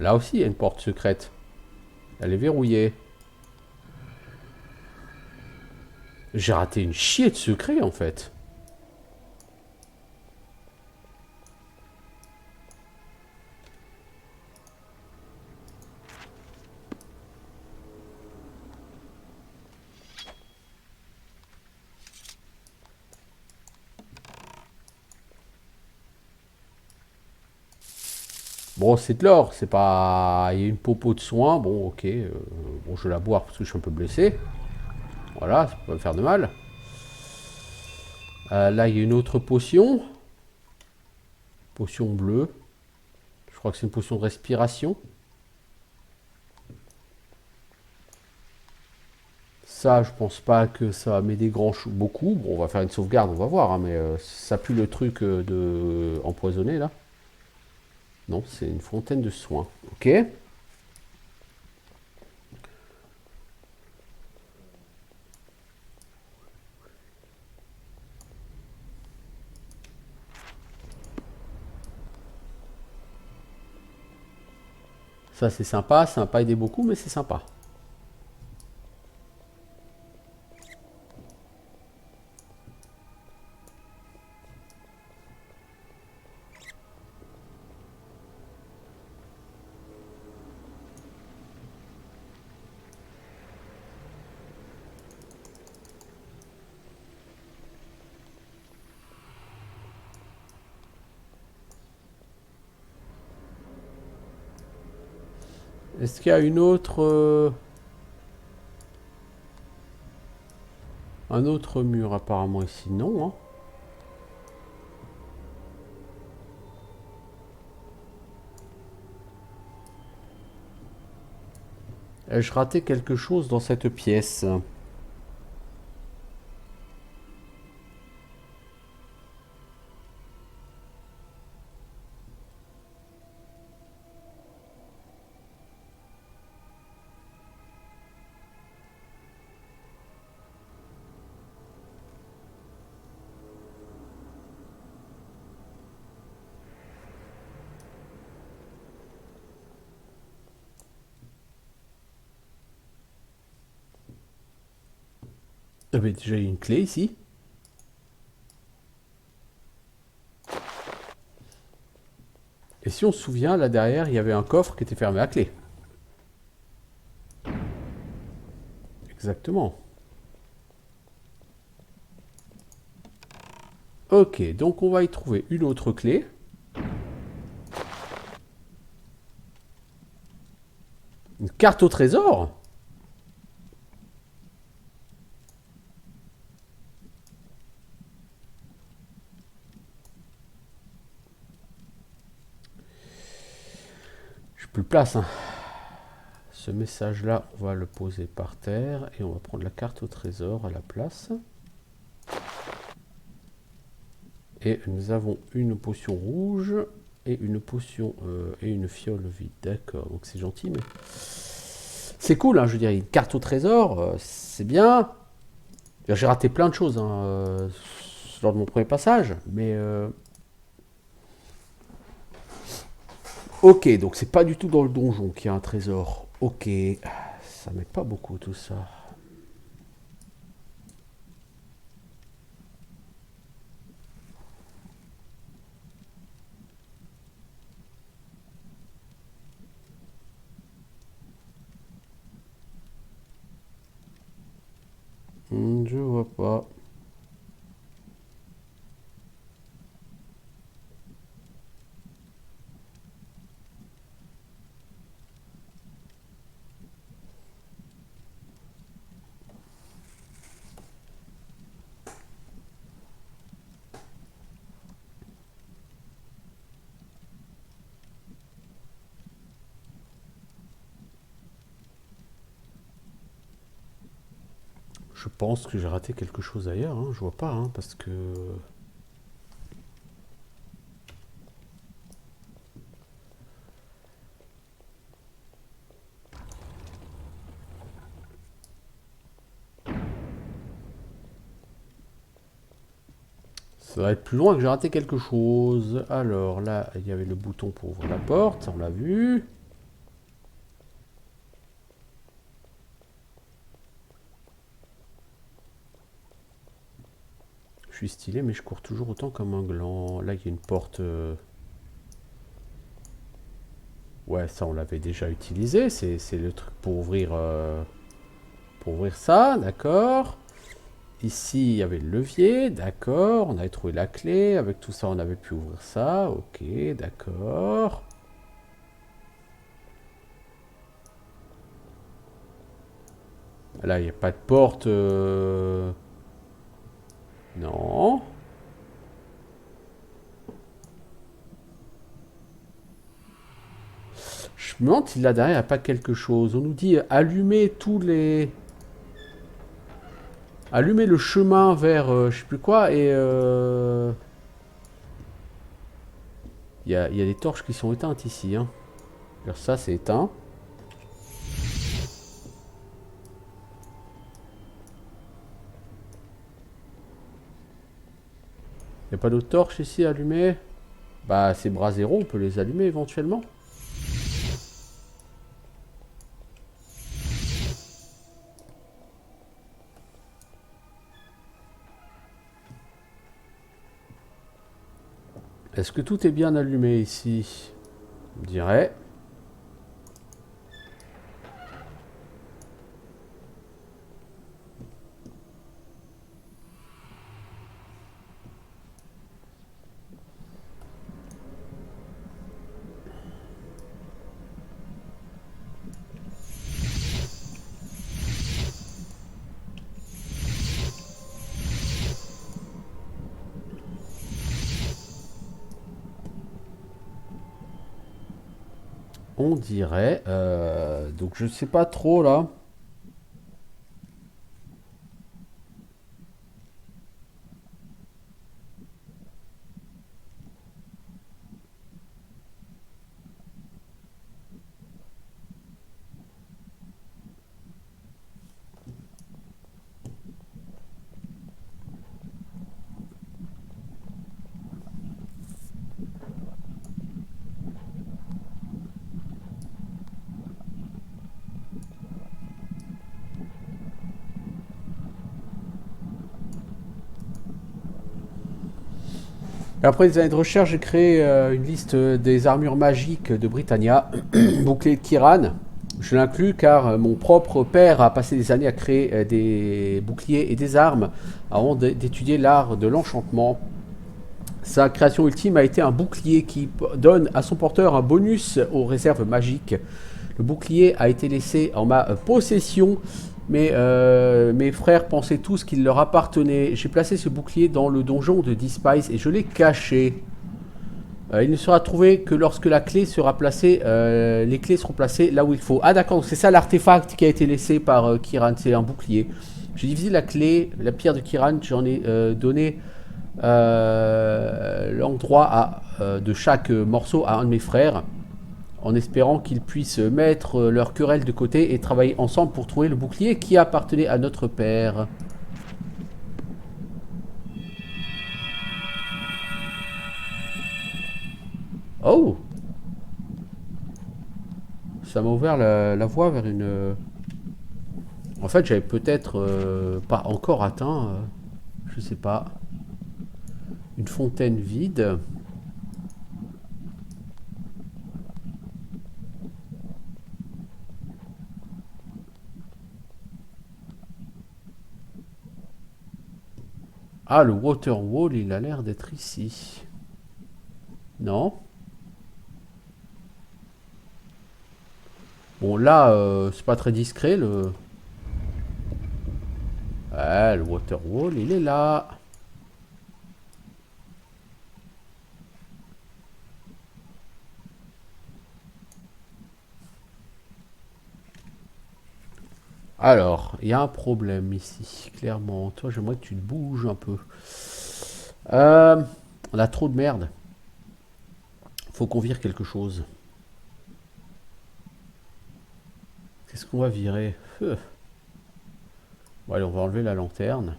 Là aussi, il y a une porte secrète. Elle est verrouillée. J'ai raté une chier de secret, en fait. Bon, c'est de l'or, c'est pas... Il y a une popo de soin, bon, ok. Bon, je vais la boire parce que je suis un peu blessé. Voilà, ça peut pas me faire de mal. Là, il y a une autre potion. Potion bleue. Je crois que c'est une potion de respiration. Ça, je pense pas que ça va m'aider beaucoup. Bon, on va faire une sauvegarde, on va voir, hein, mais ça pue le truc de empoisonné, là. Non, c'est une fontaine de soins. Ok. Ça, c'est sympa. Ça n'a pas aidé beaucoup, mais c'est sympa. Est-ce qu'il y a une autre... Un autre mur apparemment ici, non. Hein. Ai-je raté quelque chose dans cette pièce? Il y avait déjà une clé ici. Et si on se souvient, là derrière, il y avait un coffre qui était fermé à clé. Exactement. Ok, donc on va y trouver une autre clé. Une carte au trésor? Je plus de place. Hein. Ce message-là, on va le poser par terre et on va prendre la carte au trésor à la place. Et nous avons une potion rouge et une potion et une fiole vide. D'accord, donc c'est gentil, mais c'est cool. Hein, je veux dire, une carte au trésor, c'est bien. J'ai raté plein de choses hein, lors de mon premier passage, mais ok, donc c'est pas du tout dans le donjon qu'il y a un trésor. Ok, ça m'aide pas beaucoup tout ça. Je vois pas. Je pense que j'ai raté quelque chose ailleurs, hein. Je vois pas, hein, parce que... Ça va être plus loin que j'ai raté quelque chose. Alors là, il y avait le bouton pour ouvrir la porte, ça on l'a vu. Je suis stylé, mais je cours toujours autant comme un gland. Là, il y a une porte... Ouais, ça on l'avait déjà utilisé. C'est le truc pour ouvrir ça, d'accord. Ici, il y avait le levier, d'accord. On avait trouvé la clé. Avec tout ça, on avait pu ouvrir ça. Ok, d'accord. Là, il n'y a pas de porte. Non. Je me demande si là derrière, il n'y a pas quelque chose. On nous dit allumer tous les... Allumer le chemin vers je sais plus quoi et... Il y a des torches qui sont éteintes ici. Hein. Alors ça, c'est éteint. Il n'y a pas d'autres torches ici allumées? Bah, ces bras zéro, on peut les allumer éventuellement. Est-ce que tout est bien allumé ici? On dirait. On dirait. Donc je sais pas trop là. Après des années de recherche, j'ai créé une liste des armures magiques de Britannia, bouclier de Kiran. Je l'inclus car mon propre père a passé des années à créer des boucliers et des armes avant d'étudier l'art de l'enchantement. Sa création ultime a été un bouclier qui donne à son porteur un bonus aux réserves magiques. Le bouclier a été laissé en ma possession, mais mes frères pensaient tous qu'il leur appartenait. J'ai placé ce bouclier dans le donjon de Despice et je l'ai caché. Il ne sera trouvé que lorsque la clé sera placée, les clés seront placées là où il faut. Ah d'accord, c'est ça l'artefact qui a été laissé par Kiran, c'est un bouclier. J'ai divisé la clé, la pierre de Kiran, j'en ai donné l'endroit de chaque morceau à un de mes frères, en espérant qu'ils puissent mettre leur querelle de côté et travailler ensemble pour trouver le bouclier qui appartenait à notre père. Oh! Ça m'a ouvert la voie vers une... En fait, j'avais peut-être pas encore atteint, je sais pas, une fontaine vide. Ah, le water wall, il a l'air d'être ici. Non? Bon, là, c'est pas très discret, le... Ouais, le water wall, il est là. Alors, il y a un problème ici, clairement. Toi, j'aimerais que tu te bouges un peu. On a trop de merde. Faut qu'on vire quelque chose. Qu'est-ce qu'on va virer? Bon, allez, on va enlever la lanterne.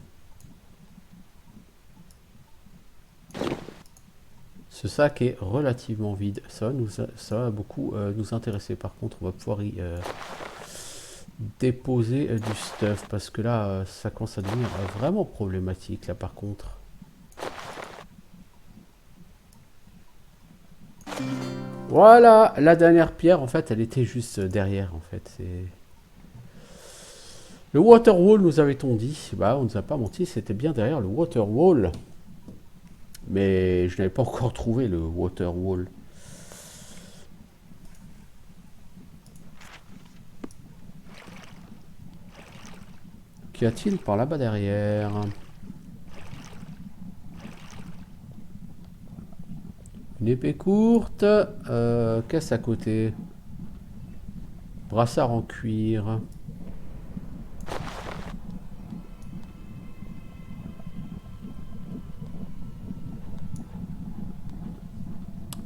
Ce sac est relativement vide. Ça va beaucoup nous intéresser. Par contre, on va pouvoir y déposer du stuff. Parce que là, ça commence à devenir vraiment problématique, là, par contre. Voilà, la dernière pierre, en fait, elle était juste derrière, en fait. C'est... Le water wall, nous avait-on dit? Bah, on nous a pas menti, c'était bien derrière le water wall. Mais je n'avais pas encore trouvé le water wall. Qu'y a-t-il par là-bas derrière? Une épée courte. Qu'est-ce à côté? Brassard en cuir.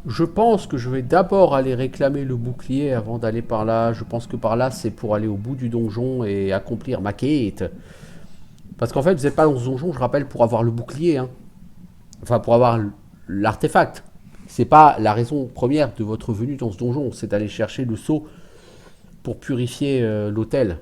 Je pense que je vais d'abord aller réclamer le bouclier avant d'aller par là. Je pense que par là, c'est pour aller au bout du donjon et accomplir ma quête. Parce qu'en fait, vous n'êtes pas dans ce donjon, je rappelle, pour avoir le bouclier. Hein. Enfin, pour avoir l'artefact. C'est pas la raison première de votre venue dans ce donjon. C'est d'aller chercher le seau pour purifier l'hôtel.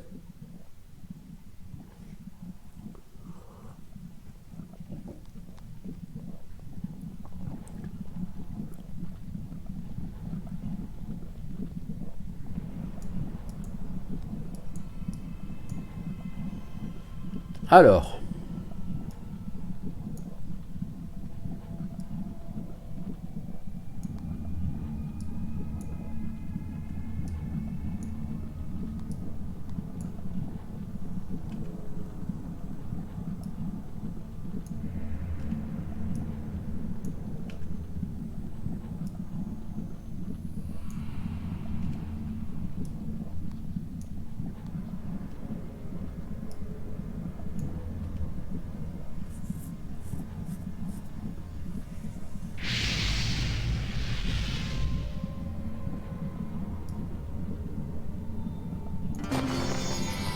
Alors.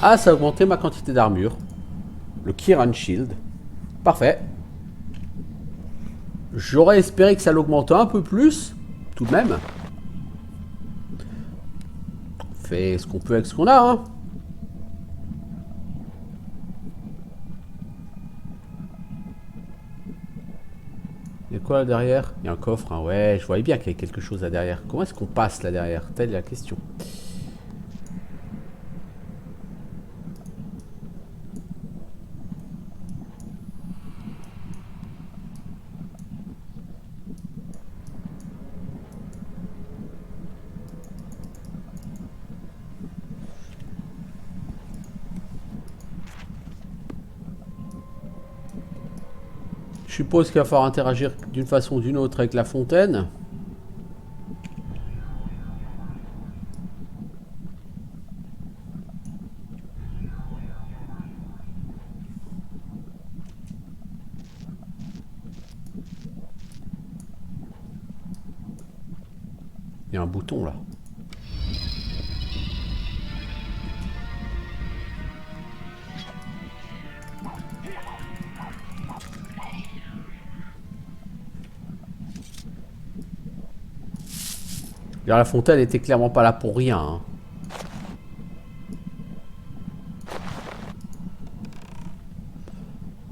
Ah, ça a augmenté ma quantité d'armure. Le Kiran Shield. Parfait. J'aurais espéré que ça l'augmente un peu plus, tout de même. On fait ce qu'on peut avec ce qu'on a, hein. Il y a quoi là derrière? Il y a un coffre, hein. Ouais, je voyais bien qu'il y avait quelque chose là derrière. Comment est-ce qu'on passe là derrière? Telle est la question. Je suppose qu'il va falloir interagir d'une façon ou d'une autre avec la fontaine. Il y a un bouton là. La fontaine était clairement pas là pour rien, hein.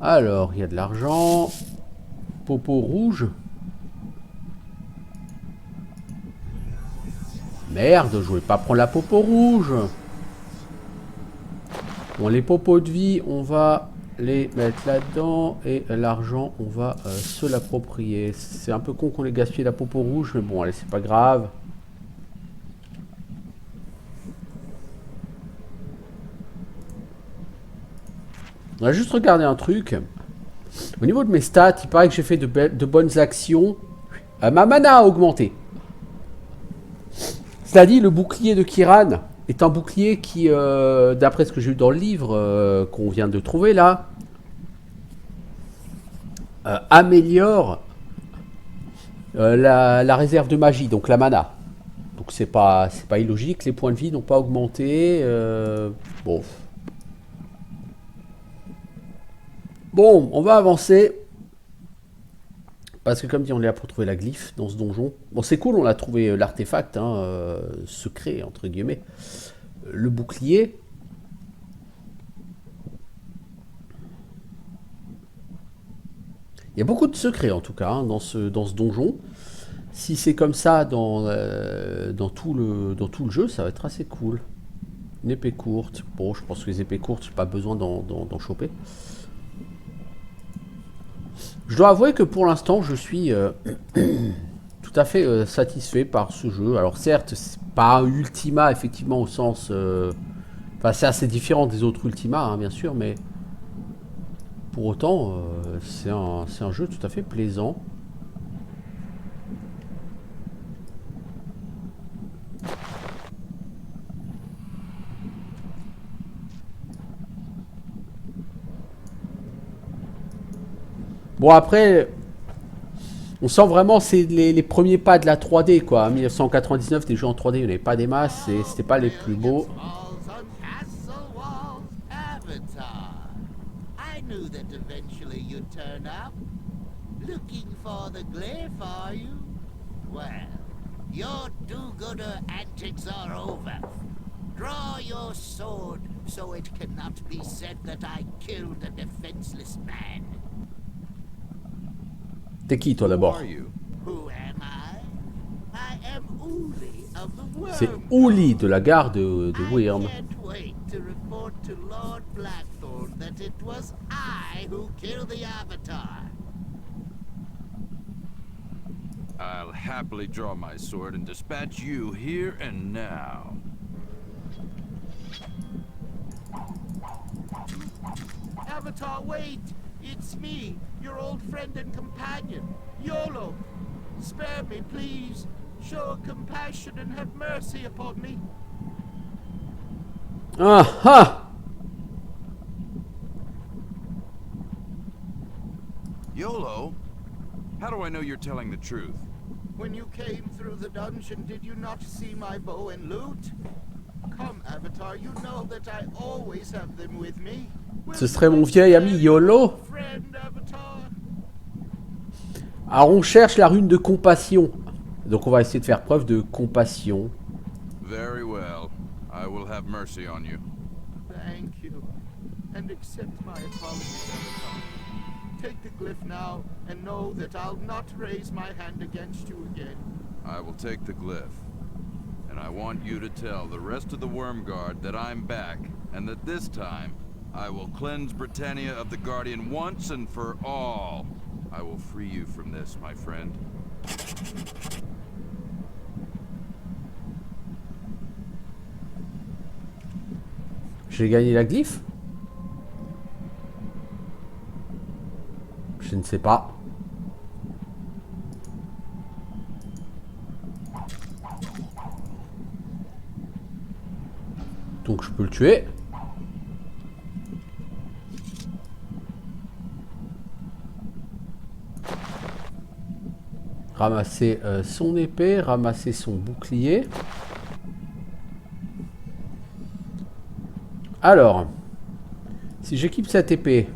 Alors, il y a de l'argent. Popo rouge. Merde, je voulais pas prendre la popo rouge. Bon, les popos de vie, on va les mettre là-dedans. Et l'argent, on va se l'approprier. C'est un peu con qu'on ait gaspillé la popo rouge, mais bon, allez, c'est pas grave. On va juste regarder un truc. Au niveau de mes stats, il paraît que j'ai fait de bonnes actions. Ma mana a augmenté. Cela dit, le bouclier de Kiran est un bouclier qui, d'après ce que j'ai eu dans le livre qu'on vient de trouver là, améliore la réserve de magie, donc la mana. Donc c'est pas illogique, les points de vie n'ont pas augmenté. Bon. Bon, on va avancer. Parce que comme dit, on est là pour trouver la glyphe dans ce donjon. Bon, c'est cool, on a trouvé l'artefact, hein, secret, entre guillemets. Le bouclier. Il y a beaucoup de secrets, en tout cas, hein, dans ce donjon. Si c'est comme ça dans tout le jeu, ça va être assez cool. Une épée courte. Bon, je pense que les épées courtes, j'ai pas besoin d'en choper. Je dois avouer que pour l'instant, je suis tout à fait satisfait par ce jeu. Alors certes, c'est pas un Ultima, effectivement, au sens... Enfin, c'est assez différent des autres Ultima, hein, bien sûr, mais... Pour autant, c'est un jeu tout à fait plaisant. Bon, après, on sent vraiment c'est les premiers pas de la 3D, quoi. En 1999, des jeux en 3D, il n'y en avait pas des masses et c'était pas les plus beaux. Draw your sword so it cannot be said that I killed a defenseless man. T'es qui, toi, d'abord? Who am I? I am Uli of the Worm. C'est Uli de la gare de Wyrm. I can't wait to report to Lord Blackthorn that it was I who killed the Avatar. I'll happily draw my sword and dispatch you here and now. Avatar, wait! It's me, your old friend and companion, Yolo. Spare me, please. Show compassion and have mercy upon me. Ah! YOLO? How do I know you're telling the truth? When you came through the dungeon, did you not see my bow and loot? Come, Avatar, you know that I always have them with me. Ce serait mon vieil ami YOLO. Friend, Avatar. Alors on cherche la rune de compassion. Donc on va essayer de faire preuve de compassion. Very well. I will have mercy on you. Thank you. And accept my apologies, Avatar. Take the glyph now, and know that I'll not raise my hand against you again. I will take the glyph. And I want you to tell the rest of the Wormguard that I'm back, and that this time, I will cleanse Britannia of the Guardian once and for all. I will free you from this, my friend. J'ai gagné la glyphe? Je ne sais pas. Donc je peux le tuer. Ramasser son épée, ramasser son bouclier. Alors, si j'équipe cette épée,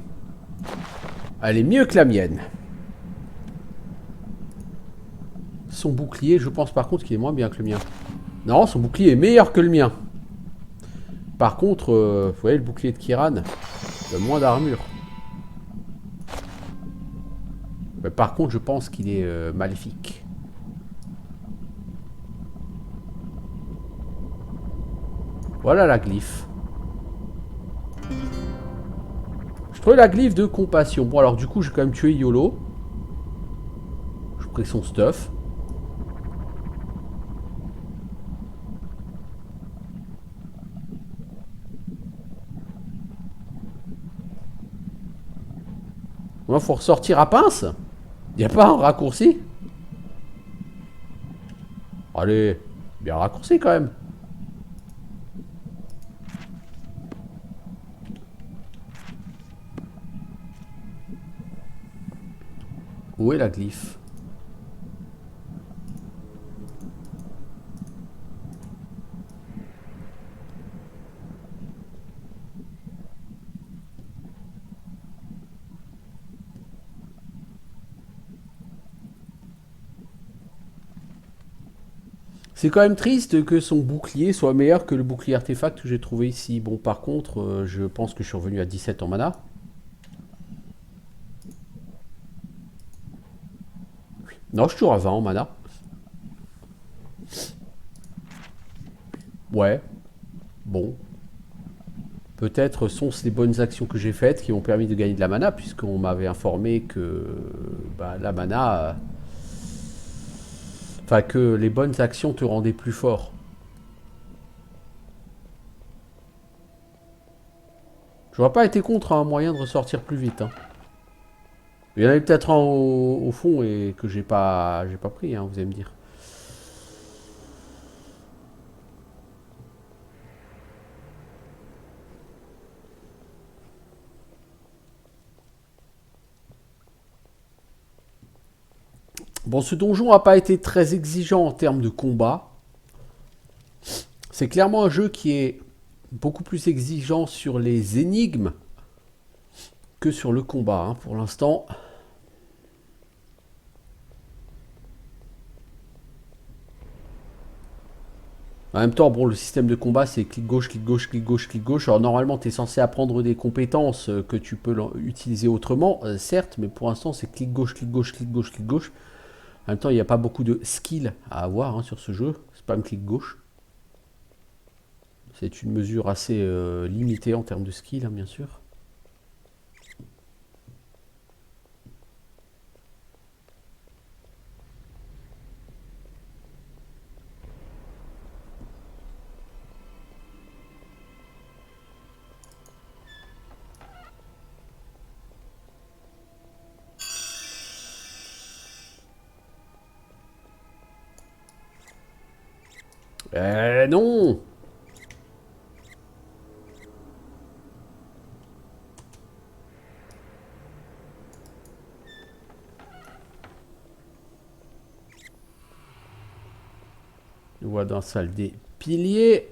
elle est mieux que la mienne. Son bouclier, je pense par contre qu'il est moins bien que le mien. Non, son bouclier est meilleur que le mien. Par contre, vous voyez le bouclier de Kiran, il a moins d'armure. Mais par contre, je pense qu'il est maléfique. Voilà la glyphe. Je trouve la glyphe de compassion. Bon, alors du coup, j'ai quand même tué YOLO. Je pris son stuff. Il faut ressortir à pince. Il n'y a pas un raccourci? Allez, bien raccourci quand même. Où est la glyphe? C'est quand même triste que son bouclier soit meilleur que le bouclier artefact que j'ai trouvé ici. Bon, par contre, je pense que je suis revenu à 17 en mana. Non, je suis toujours à 20 en mana. Ouais. Bon. Peut-être sont-ce les bonnes actions que j'ai faites qui m'ont permis de gagner de la mana, puisqu'on m'avait informé que la mana... Enfin, que les bonnes actions te rendaient plus fort. J'aurais pas été contre un moyen de ressortir plus vite. Hein. Il y en avait peut-être un au fond et que j'ai pas pris, hein, vous allez me dire. Bon, ce donjon n'a pas été très exigeant en termes de combat. C'est clairement un jeu qui est beaucoup plus exigeant sur les énigmes que sur le combat, hein, pour l'instant. En même temps, bon, le système de combat, c'est clic gauche, clic gauche, clic gauche, clic gauche. Alors normalement, tu es censé apprendre des compétences que tu peux utiliser autrement, certes, mais pour l'instant, c'est clic gauche, clic gauche, clic gauche, clic gauche. En même temps, il n'y a pas beaucoup de skills à avoir hein, sur ce jeu. Spam clic gauche. C'est une mesure assez limitée en termes de skill, hein, bien sûr. Non! Nous voilà dans la salle des piliers.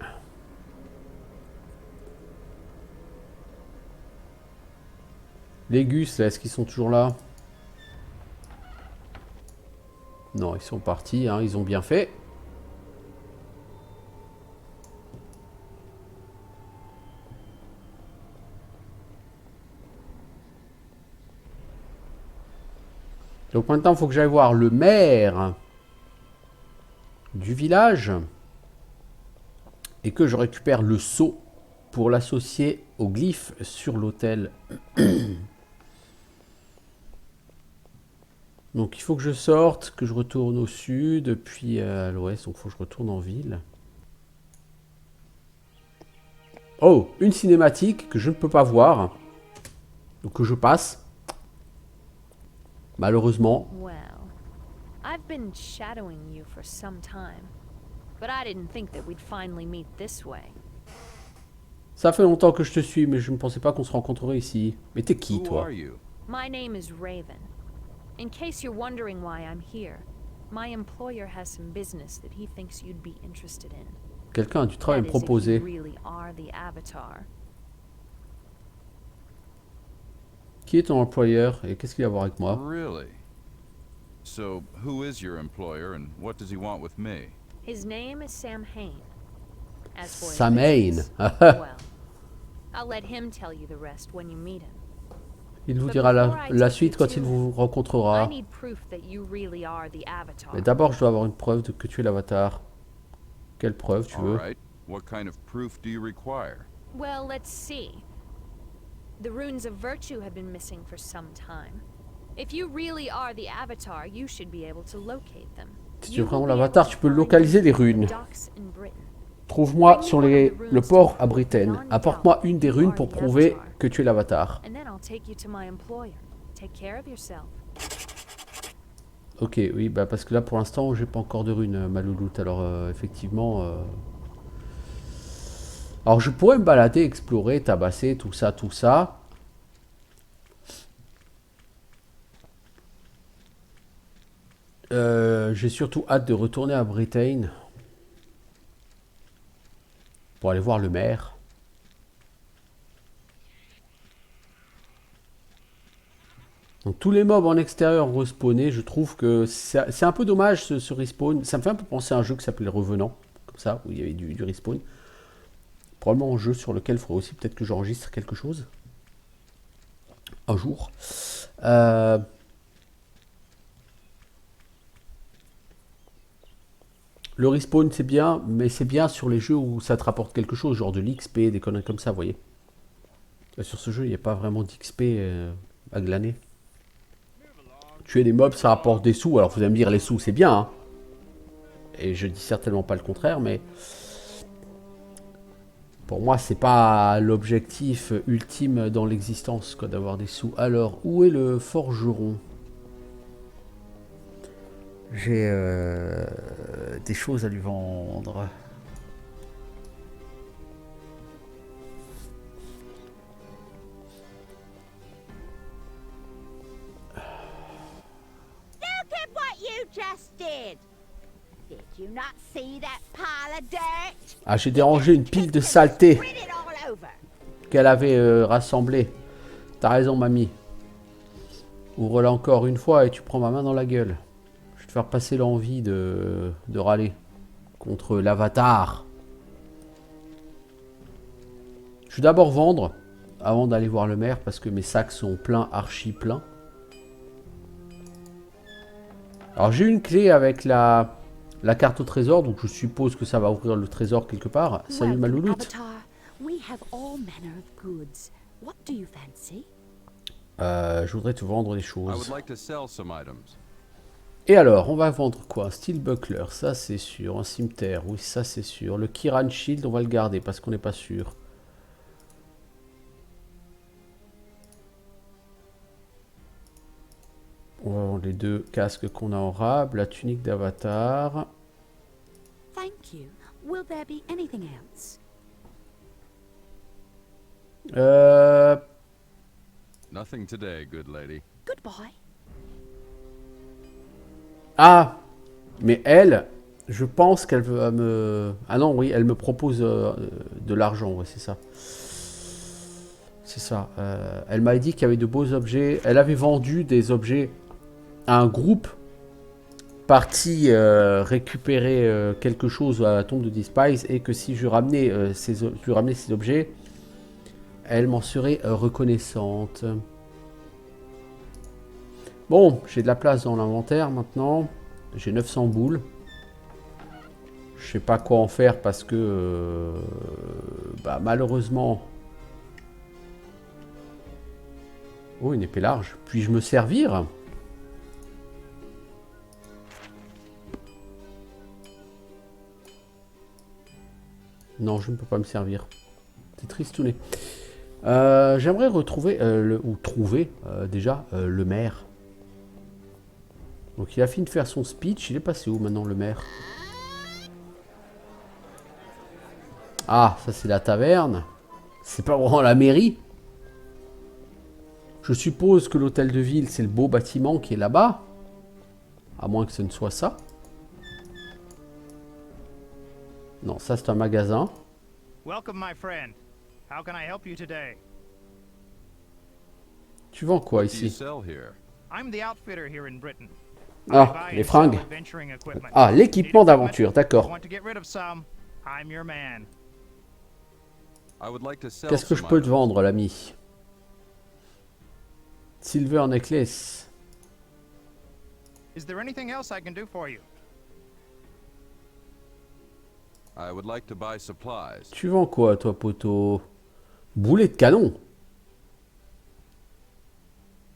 Les Gus, là, est-ce qu'ils sont toujours là? Non, ils sont partis, hein, ils ont bien fait. Donc maintenant, il faut que j'aille voir le maire du village et que je récupère le sceau pour l'associer au glyphe sur l'autel. Donc il faut que je sorte, que je retourne au sud, puis à l'ouest, donc il faut que je retourne en ville. Oh, une cinématique que je ne peux pas voir, donc que je passe. Malheureusement. Well, I've been shadowing you for some time, but I didn't think that we'd finally meet this way. Ça fait longtemps que je te suis, mais je ne pensais pas qu'on se rencontrerait ici. Mais t'es qui, Who toi? are you? My name is Raven. In case you're wondering why I'm here, my employer has some business that he thinks you'd be interested in. Quelqu'un a du travail à me That is, if proposer. you really are the Avatar. Qui est ton employeur et qu'est-ce qu'il a à voir avec moi? Really? So, who is your employer and what does he want with me? His name is Sam Hain. As for his Sam Hain. business, well, I'll let him tell you the rest when you meet him. Il vous But dira before la I take you suite quand to il vous him, I rencontrera. need proof that you really are the Avatar. Mais d'abord, je dois avoir une preuve de que tu es l'avatar. Quelle preuve tu All veux? right. What kind of proof do you require? Well, let's see. The runes of virtue have been missing for some time. If you really are the Avatar, you should be able to locate them. Si tu es vraiment l'avatar, tu peux localiser les runes. Docks in Britain. Trouve-moi sur le port à Britain. Apporte-moi une des runes pour prouver que tu es l'avatar. And then I'll take you to my employer. Take care of yourself. Ok, oui, bah parce que là pour l'instant j'ai pas encore de runes, ma louloute. Alors effectivement... Alors je pourrais me balader, explorer, tabasser, tout ça, tout ça. J'ai surtout hâte de retourner à Britain. Pour aller voir le maire. Donc tous les mobs en extérieur respawnés, je trouve que c'est un peu dommage ce respawn. Ça me fait un peu penser à un jeu qui s'appelait Revenant, comme ça, où il y avait du respawn. Probablement un jeu sur lequel il faudrait aussi peut-être que j'enregistre quelque chose. Un jour. Le respawn c'est bien, mais c'est bien sur les jeux où ça te rapporte quelque chose, genre de l'XP, des conneries comme ça, vous voyez. Là, sur ce jeu, il n'y a pas vraiment d'XP à glaner. Tuer des mobs, ça rapporte des sous. Alors vous allez me dire, les sous, c'est bien. Hein. Et je dis certainement pas le contraire, mais... Pour moi, c'est pas l'objectif ultime dans l'existence, quoi, d'avoir des sous. Alors, où est le forgeron? J'ai des choses à lui vendre. Look at what you just did. Did you not see that pile of dirt? Ah, j'ai dérangé une pile de saleté Spread it all over. qu'elle avait rassemblée. T'as raison, mamie. Ouvre-la encore une fois et tu prends ma main dans la gueule. Je vais te faire passer l'envie de râler contre l'avatar. Je vais d'abord vendre avant d'aller voir le maire parce que mes sacs sont pleins, archi pleins. Alors j'ai une clé avec la carte au trésor, donc je suppose que ça va ouvrir le trésor quelque part. Salut ma louloute. Avatar, we have all manner of goods. What do you fancy? Je voudrais te vendre des I would choses. like to sell some items. Et alors, on va vendre quoi? Un steel buckler, ça c'est sûr. Un cimetière, oui, ça c'est sûr. Le Kiran Shield, on va le garder parce qu'on n'est pas sûr. On va vendre les deux casques qu'on a en rab, la tunique d'avatar. Thank you. Will there be anything else? Nothing today, good lady. Goodbye. Ah, mais elle, je pense qu'elle veut me... Ah non, oui, elle me propose de l'argent, ouais, c'est ça. C'est ça. Elle m'a dit qu'il y avait de beaux objets. Elle avait vendu des objets à un groupe parti récupérer quelque chose à la tombe de Despise et que si je ramenais, ces objets, elle m'en serait reconnaissante. Bon, j'ai de la place dans l'inventaire maintenant. J'ai 900 boules. Je sais pas quoi en faire parce que bah, malheureusement... Oh, une épée large. Puis-je me servir? Non, je ne peux pas me servir. C'est tristouné. J'aimerais retrouver, trouver déjà le maire. Donc il a fini de faire son speech. Il est passé où maintenant le maire? Ah, ça c'est la taverne. C'est pas vraiment la mairie. Je suppose que l'hôtel de ville, c'est le beau bâtiment qui est là-bas. À moins que ce ne soit ça. Non, ça c'est un magasin. Welcome, my friend. How can I help you today? Tu vends quoi What do you ici? sell here? I'm the outfitter here in Britain. Ah, les fringues. Ah, l'équipement d'aventure, d'accord. Want to get rid of some? I'm your man. I would like to sell Qu'est-ce que je some peux te items. vendre, l'ami? Silver necklace. Is there anything else I can do for you? I would like to buy supplies. Tu vends quoi, toi, poteau? Boulet de canon.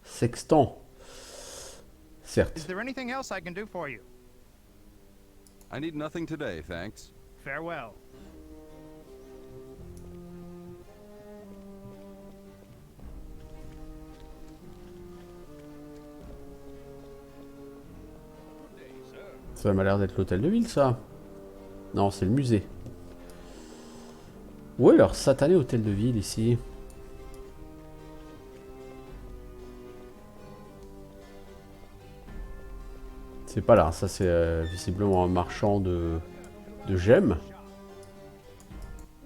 Sextant. Is Certes. there anything else I can do for you? I need nothing today, thanks. Farewell. Ça m'a l'air d'être l'hôtel de ville, ça. Non, c'est le musée. Où est leur satané hôtel de ville, ici? C'est pas là, ça c'est visiblement un marchand de gemmes.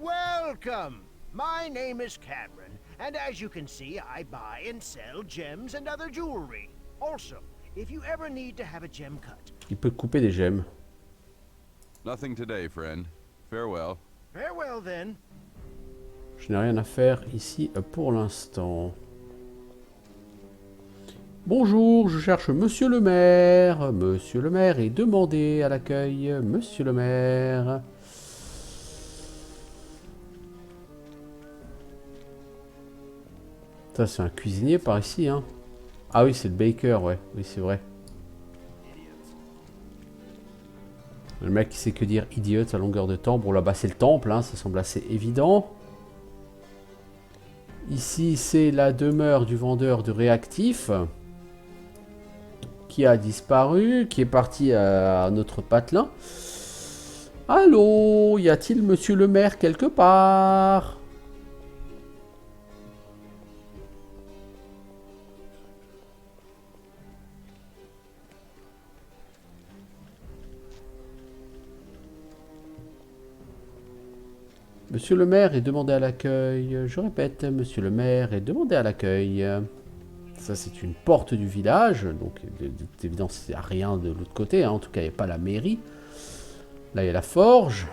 Welcome! My name is Cameron, and as you can see, I buy and sell gems and other jewelry. Also, if you ever need to have a gem cut. Il peut couper des gemmes. Nothing today, friend. Farewell. Farewell then. Je n'ai rien à faire ici pour l'instant. Bonjour, je cherche Monsieur le maire. Monsieur le maire est demandé à l'accueil. Monsieur le maire. Ça, c'est un cuisinier par ici, hein. Ah oui, c'est le baker, ouais. Oui, c'est vrai. Le mec qui sait que dire idiot à longueur de temps. Bon, là-bas, c'est le temple, hein. Ça semble assez évident. Ici, c'est la demeure du vendeur de réactifs. Qui a disparu, qui est parti à notre patelin. Allô, y a-t-il monsieur le maire quelque part? Monsieur le maire est demandé à l'accueil. Je répète, monsieur le maire est demandé à l'accueil. Ça, c'est une porte du village. Donc, de toute évidence, il n'y a rien de l'autre côté. Hein. En tout cas, il n'y a pas la mairie. Là, il y a la forge.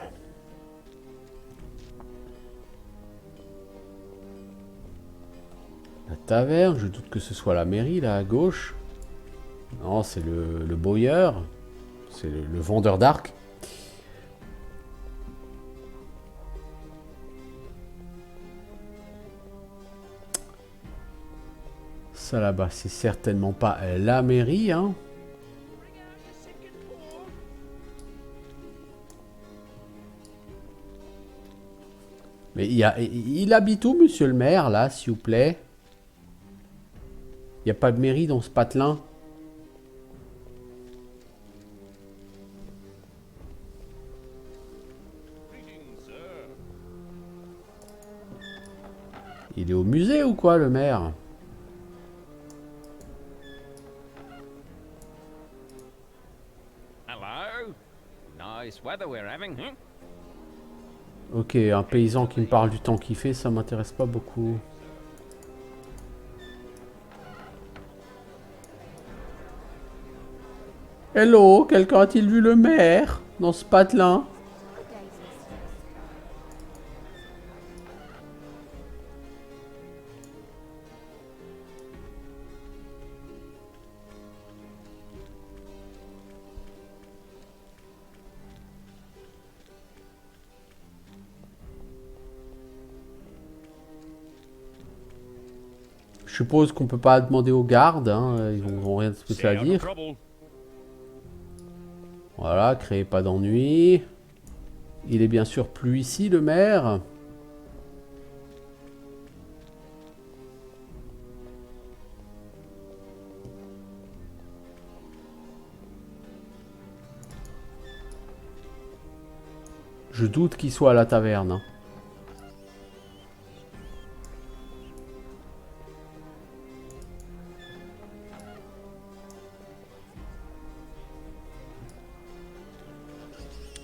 La taverne. Je doute que ce soit la mairie, là, à gauche. Non, c'est le bowyer. C'est le vendeur d'arc. Ça là-bas, c'est certainement pas la mairie, hein. Mais il habite où, monsieur le maire, là, s'il vous plaît? Il n'y a pas de mairie dans ce patelin? Il est au musée ou quoi, le maire? Hello. Nice weather we're having, huh? Ok, un paysan qui me parle du temps qu'il fait, ça m'intéresse pas beaucoup. Hello, quelqu'un a-t-il vu le maire dans ce patelin? Je suppose qu'on peut pas demander aux gardes, hein, ils n'ont rien de spécial à dire. Voilà, créez pas d'ennui. Il est bien sûr plus ici, le maire. Je doute qu'il soit à la taverne. Hein.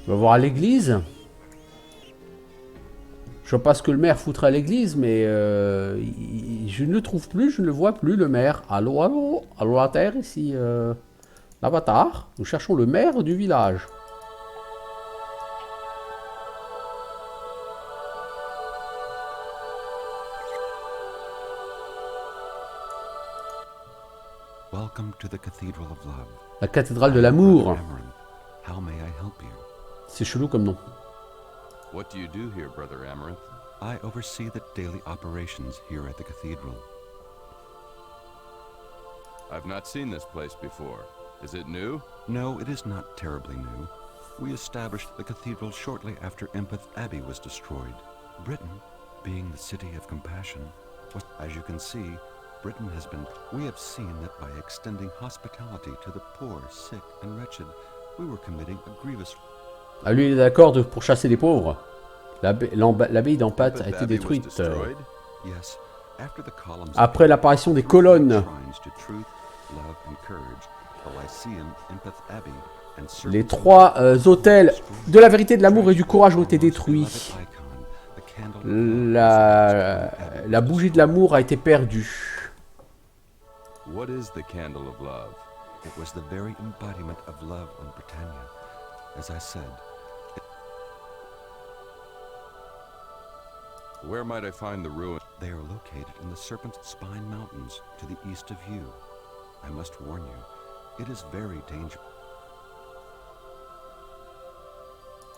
On va voir à l'église. Je vois pas ce que le maire foutrait à l'église, mais je ne le trouve plus, je ne le vois plus, le maire. Allô, allô, allô à terre, ici l'avatar. Nous cherchons le maire du village. Welcome to the Cathedral of Love. La cathédrale de l'amour. How may I help you? C'est chelou comme nom. What do you do here, Brother Amaranth? I oversee the daily operations here at the cathedral. I've not seen this place before. Is it new? No, it is not terribly new. We established the cathedral shortly after Empeth Abbey was destroyed. Britain, being the city of compassion, was, as you can see, Britain has been... We have seen that by extending hospitality to the poor, sick, and wretched, we were committing a grievous... Ah, lui, il est d'accord pour chasser les pauvres. L'abbaye d'Empeth a été détruite. Après l'apparition des colonnes. Les 3 hôtels de la vérité, de l'amour et du courage ont été détruits. La bougie de l'amour a été perdue. What is the candle of love? It was the very embodiment of love on Britannia. As I said, where might I find the ruin? They are located in the Serpent's Spine Mountains to the east of you. I must warn you, it is very dangerous.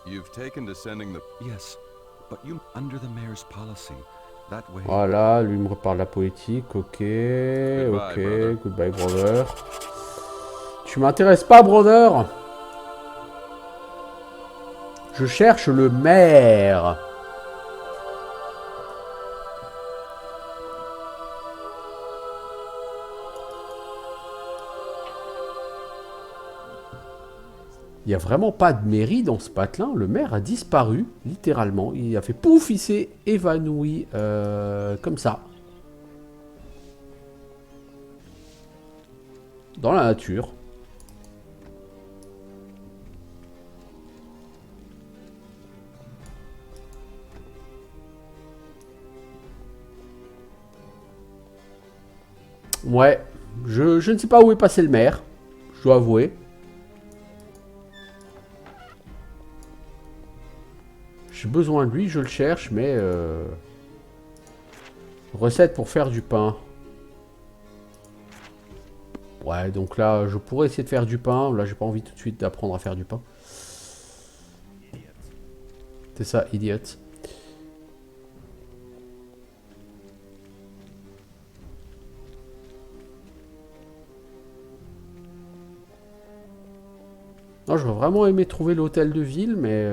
You've taken to sending the... Yes, but you under the mayor's policy. That way... Voilà, lui me reparle la poétique, ok, Goodbye, goodbye brother. Tu m'intéresses pas, brother. Je cherche le maire. Il n'y a vraiment pas de mairie dans ce patelin. Le maire a disparu, littéralement. Il a fait pouf, il s'est évanoui comme ça. Dans la nature. Ouais, je ne sais pas où est passé le maire, je dois avouer. J'ai besoin de lui, je le cherche, mais... Recette pour faire du pain. Ouais, donc là, je pourrais essayer de faire du pain. Là, j'ai pas envie tout de suite d'apprendre à faire du pain. C'est ça, idiot. Non, j'aurais vraiment aimé trouver l'hôtel de ville, mais...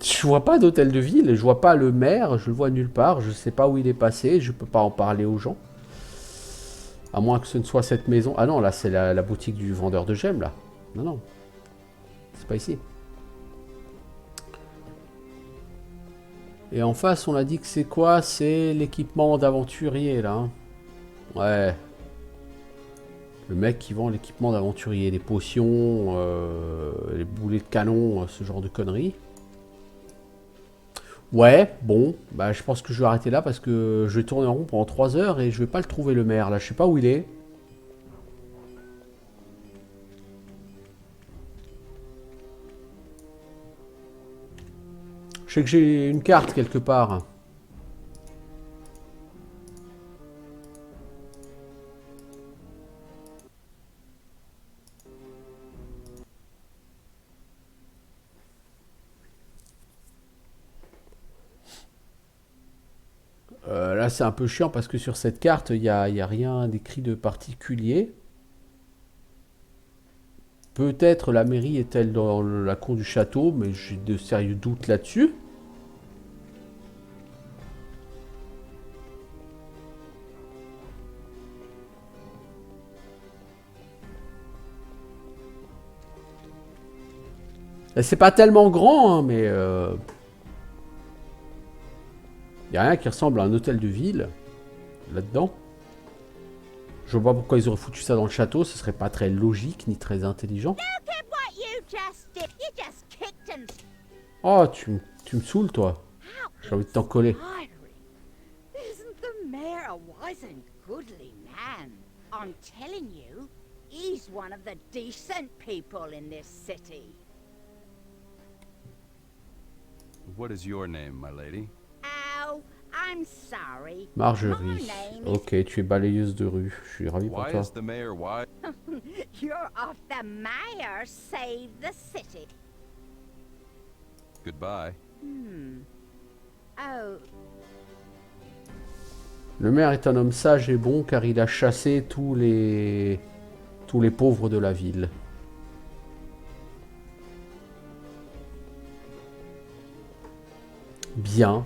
Je vois pas d'hôtel de ville, je vois pas le maire, je le vois nulle part, je sais pas où il est passé, je peux pas en parler aux gens. À moins que ce ne soit cette maison... Ah non, là c'est la boutique du vendeur de gemmes, là. Non, non. C'est pas ici. Et en face, on a dit que c'est quoi? C'est l'équipement d'aventurier, là. Hein. Ouais. Le mec qui vend l'équipement d'aventurier, les potions, les boulets de canon, ce genre de conneries. Ouais, bon, bah je pense que je vais arrêter là parce que je vais tourner en rond pendant 3 heures et je vais pas le trouver le maire là, je sais pas où il est. Je sais que j'ai une carte quelque part. Là c'est un peu chiant parce que sur cette carte il y a rien d'écrit de particulier. Peut-être la mairie est-elle dans la cour du château, mais j'ai de sérieux doutes là-dessus. C'est pas tellement grand, hein, mais... y a rien qui ressemble à un hôtel de ville, là-dedans. Je vois pas pourquoi ils auraient foutu ça dans le château, ce serait pas très logique, ni très intelligent. Oh, tu me saoules, toi. J'ai envie de t'en coller. Isn't the mayor a wise and goodly man? I'm telling you, he's one of the decent people in this city. What is your name, my lady? Oh, I'm sorry. Marjorie. Ok, tu es balayeuse de rue. Je suis ravi pour Why toi. is the mayor why? You're off the mayor save the city. Goodbye. Oh, Le maire est un homme sage et bon car il a chassé tous les pauvres de la ville. Bien.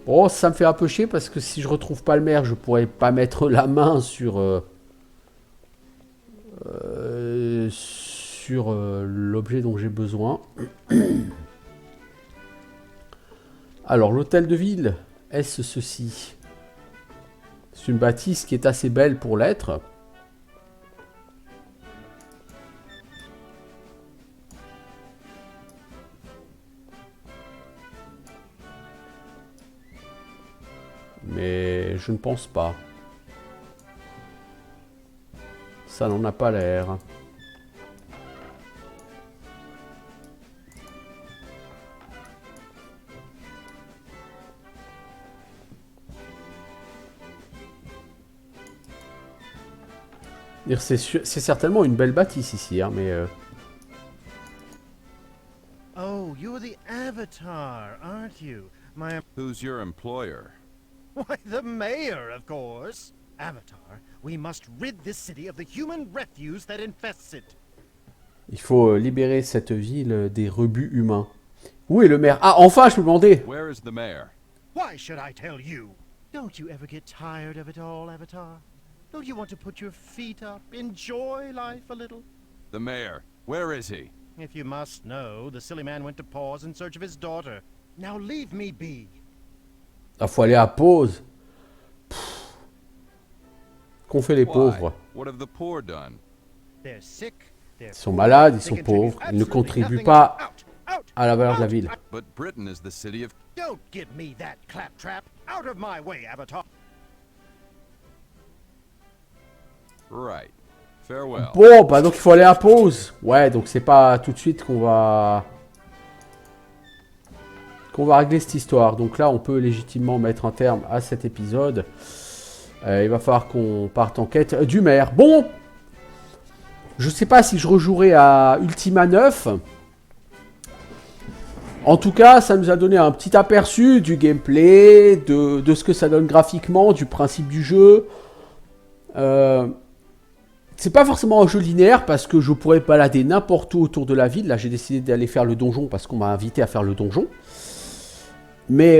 Bon, ça me fait un peu chier parce que si je retrouve pas le maire, je pourrais pas mettre la main sur l'objet dont j'ai besoin. Alors, l'hôtel de ville, est-ce ceci? C'est une bâtisse qui est assez belle pour l'être. Mais je ne pense pas. Ça n'en a pas l'air. C'est certainement une belle bâtisse ici, hein, mais... Oh, you're the Avatar, aren't you? Who's your employer? Why, the mayor, of course. Avatar, we must rid this city of the human refuse that infests it. Il faut libérer cette ville des rebuts humains. Où est le maire? Ah, enfin, je peux demander. Where is the mayor? Why should I tell you? Don't you ever get tired of it all, Avatar? Don't you want to put your feet up, enjoy life a little? The mayor. Where is he? If you must know, the silly man went to Paws in search of his daughter. Now leave me be. Ah, faut aller à pause. Qu'ont fait les Why? pauvres? What have the poor done? They're sick. Ils sont malades, ils sont pauvres, ils ne contribuent pas à la valeur de la ville. But Britain is the city of... Don't give me that claptrap. Out of my way, Avatar. Right. Farewell. Bon, bah donc il faut aller à pause. Ouais, donc c'est pas tout de suite qu'on va régler cette histoire. Donc là, on peut légitimement mettre un terme à cet épisode. Il va falloir qu'on parte en quête du maire. Bon, je sais pas si je rejouerai à Ultima 9. En tout cas, ça nous a donné un petit aperçu du gameplay, de ce que ça donne graphiquement, du principe du jeu. C'est pas forcément un jeu linéaire parce que je pourrais balader n'importe où autour de la ville. Là, j'ai décidé d'aller faire le donjon parce qu'on m'a invité à faire le donjon. Mais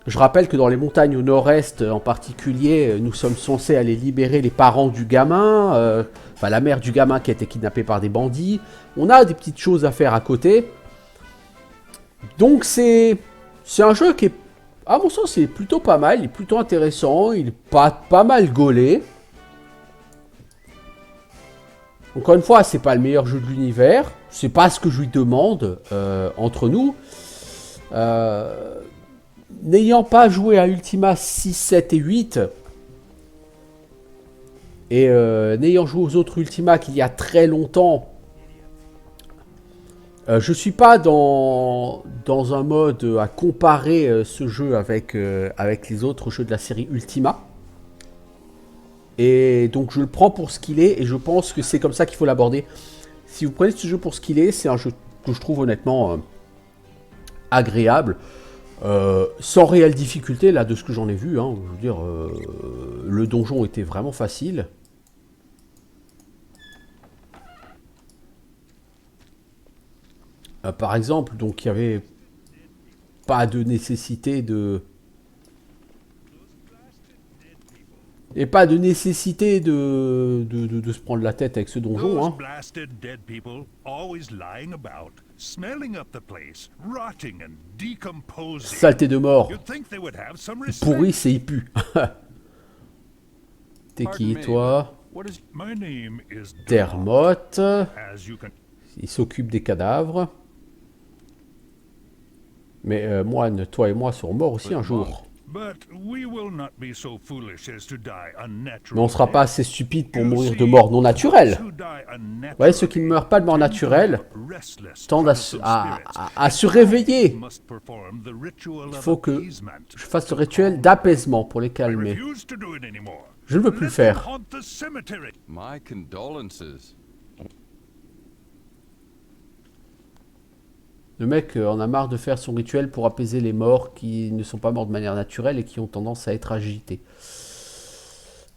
je rappelle que dans les montagnes au nord-est en particulier, nous sommes censés aller libérer les parents du gamin, enfin la mère du gamin qui a été kidnappée par des bandits. On a des petites choses à faire à côté. Donc c'est un jeu qui est, à mon sens, c'est plutôt pas mal, il est plutôt intéressant, il est pas mal gaulé. Encore une fois, c'est pas le meilleur jeu de l'univers, c'est pas ce que je lui demande entre nous. N'ayant pas joué à Ultima 6, 7 et 8, et n'ayant joué aux autres Ultima qu'il y a très longtemps, je suis pas dans un mode à comparer ce jeu avec les autres jeux de la série Ultima. Et donc je le prends pour ce qu'il est et je pense que c'est comme ça qu'il faut l'aborder. Si vous prenez ce jeu pour ce qu'il est, c'est un jeu que je trouve honnêtement agréable. Sans réelle difficulté, là, de ce que j'en ai vu. Hein, je veux dire, le donjon était vraiment facile. Par exemple, donc il n'y avait pas de nécessité de... Et pas de nécessité de se prendre la tête avec ce donjon. Hein. Saleté de mort. Pourri, c'est il pue. T'es qui, toi? Dermotte. Il s'occupe des cadavres. Mais moine, toi et moi serons morts aussi un jour. Mais on sera pas assez stupide pour mourir de mort non naturelle. Vous voyez, ceux qui ne meurent pas de mort naturelle tendent à se réveiller. Il faut que je fasse le rituel d'apaisement pour les calmer. Je ne veux plus le faire. My condolences. Le mec en a marre de faire son rituel pour apaiser les morts qui ne sont pas morts de manière naturelle et qui ont tendance à être agités.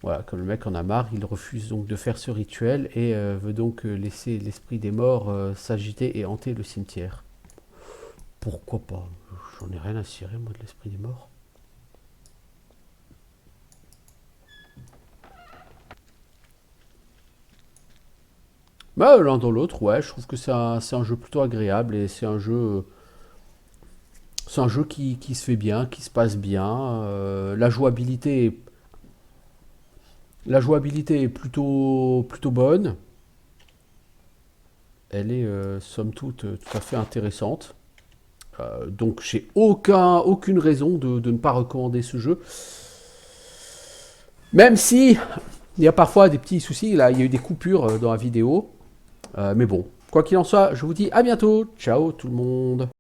Voilà, comme le mec en a marre, il refuse donc de faire ce rituel et veut donc laisser l'esprit des morts s'agiter et hanter le cimetière. Pourquoi pas? J'en ai rien à cirer, moi, de l'esprit des morts. Bah, l'un dans l'autre, ouais, je trouve que c'est un jeu plutôt agréable et c'est un jeu qui se fait bien, qui se passe bien. La jouabilité est plutôt bonne. Elle est somme toute tout à fait intéressante. Donc j'ai aucune raison de ne pas recommander ce jeu. Même si il y a parfois des petits soucis, là il y a eu des coupures dans la vidéo. Mais bon, quoi qu'il en soit, je vous dis à bientôt. Ciao tout le monde.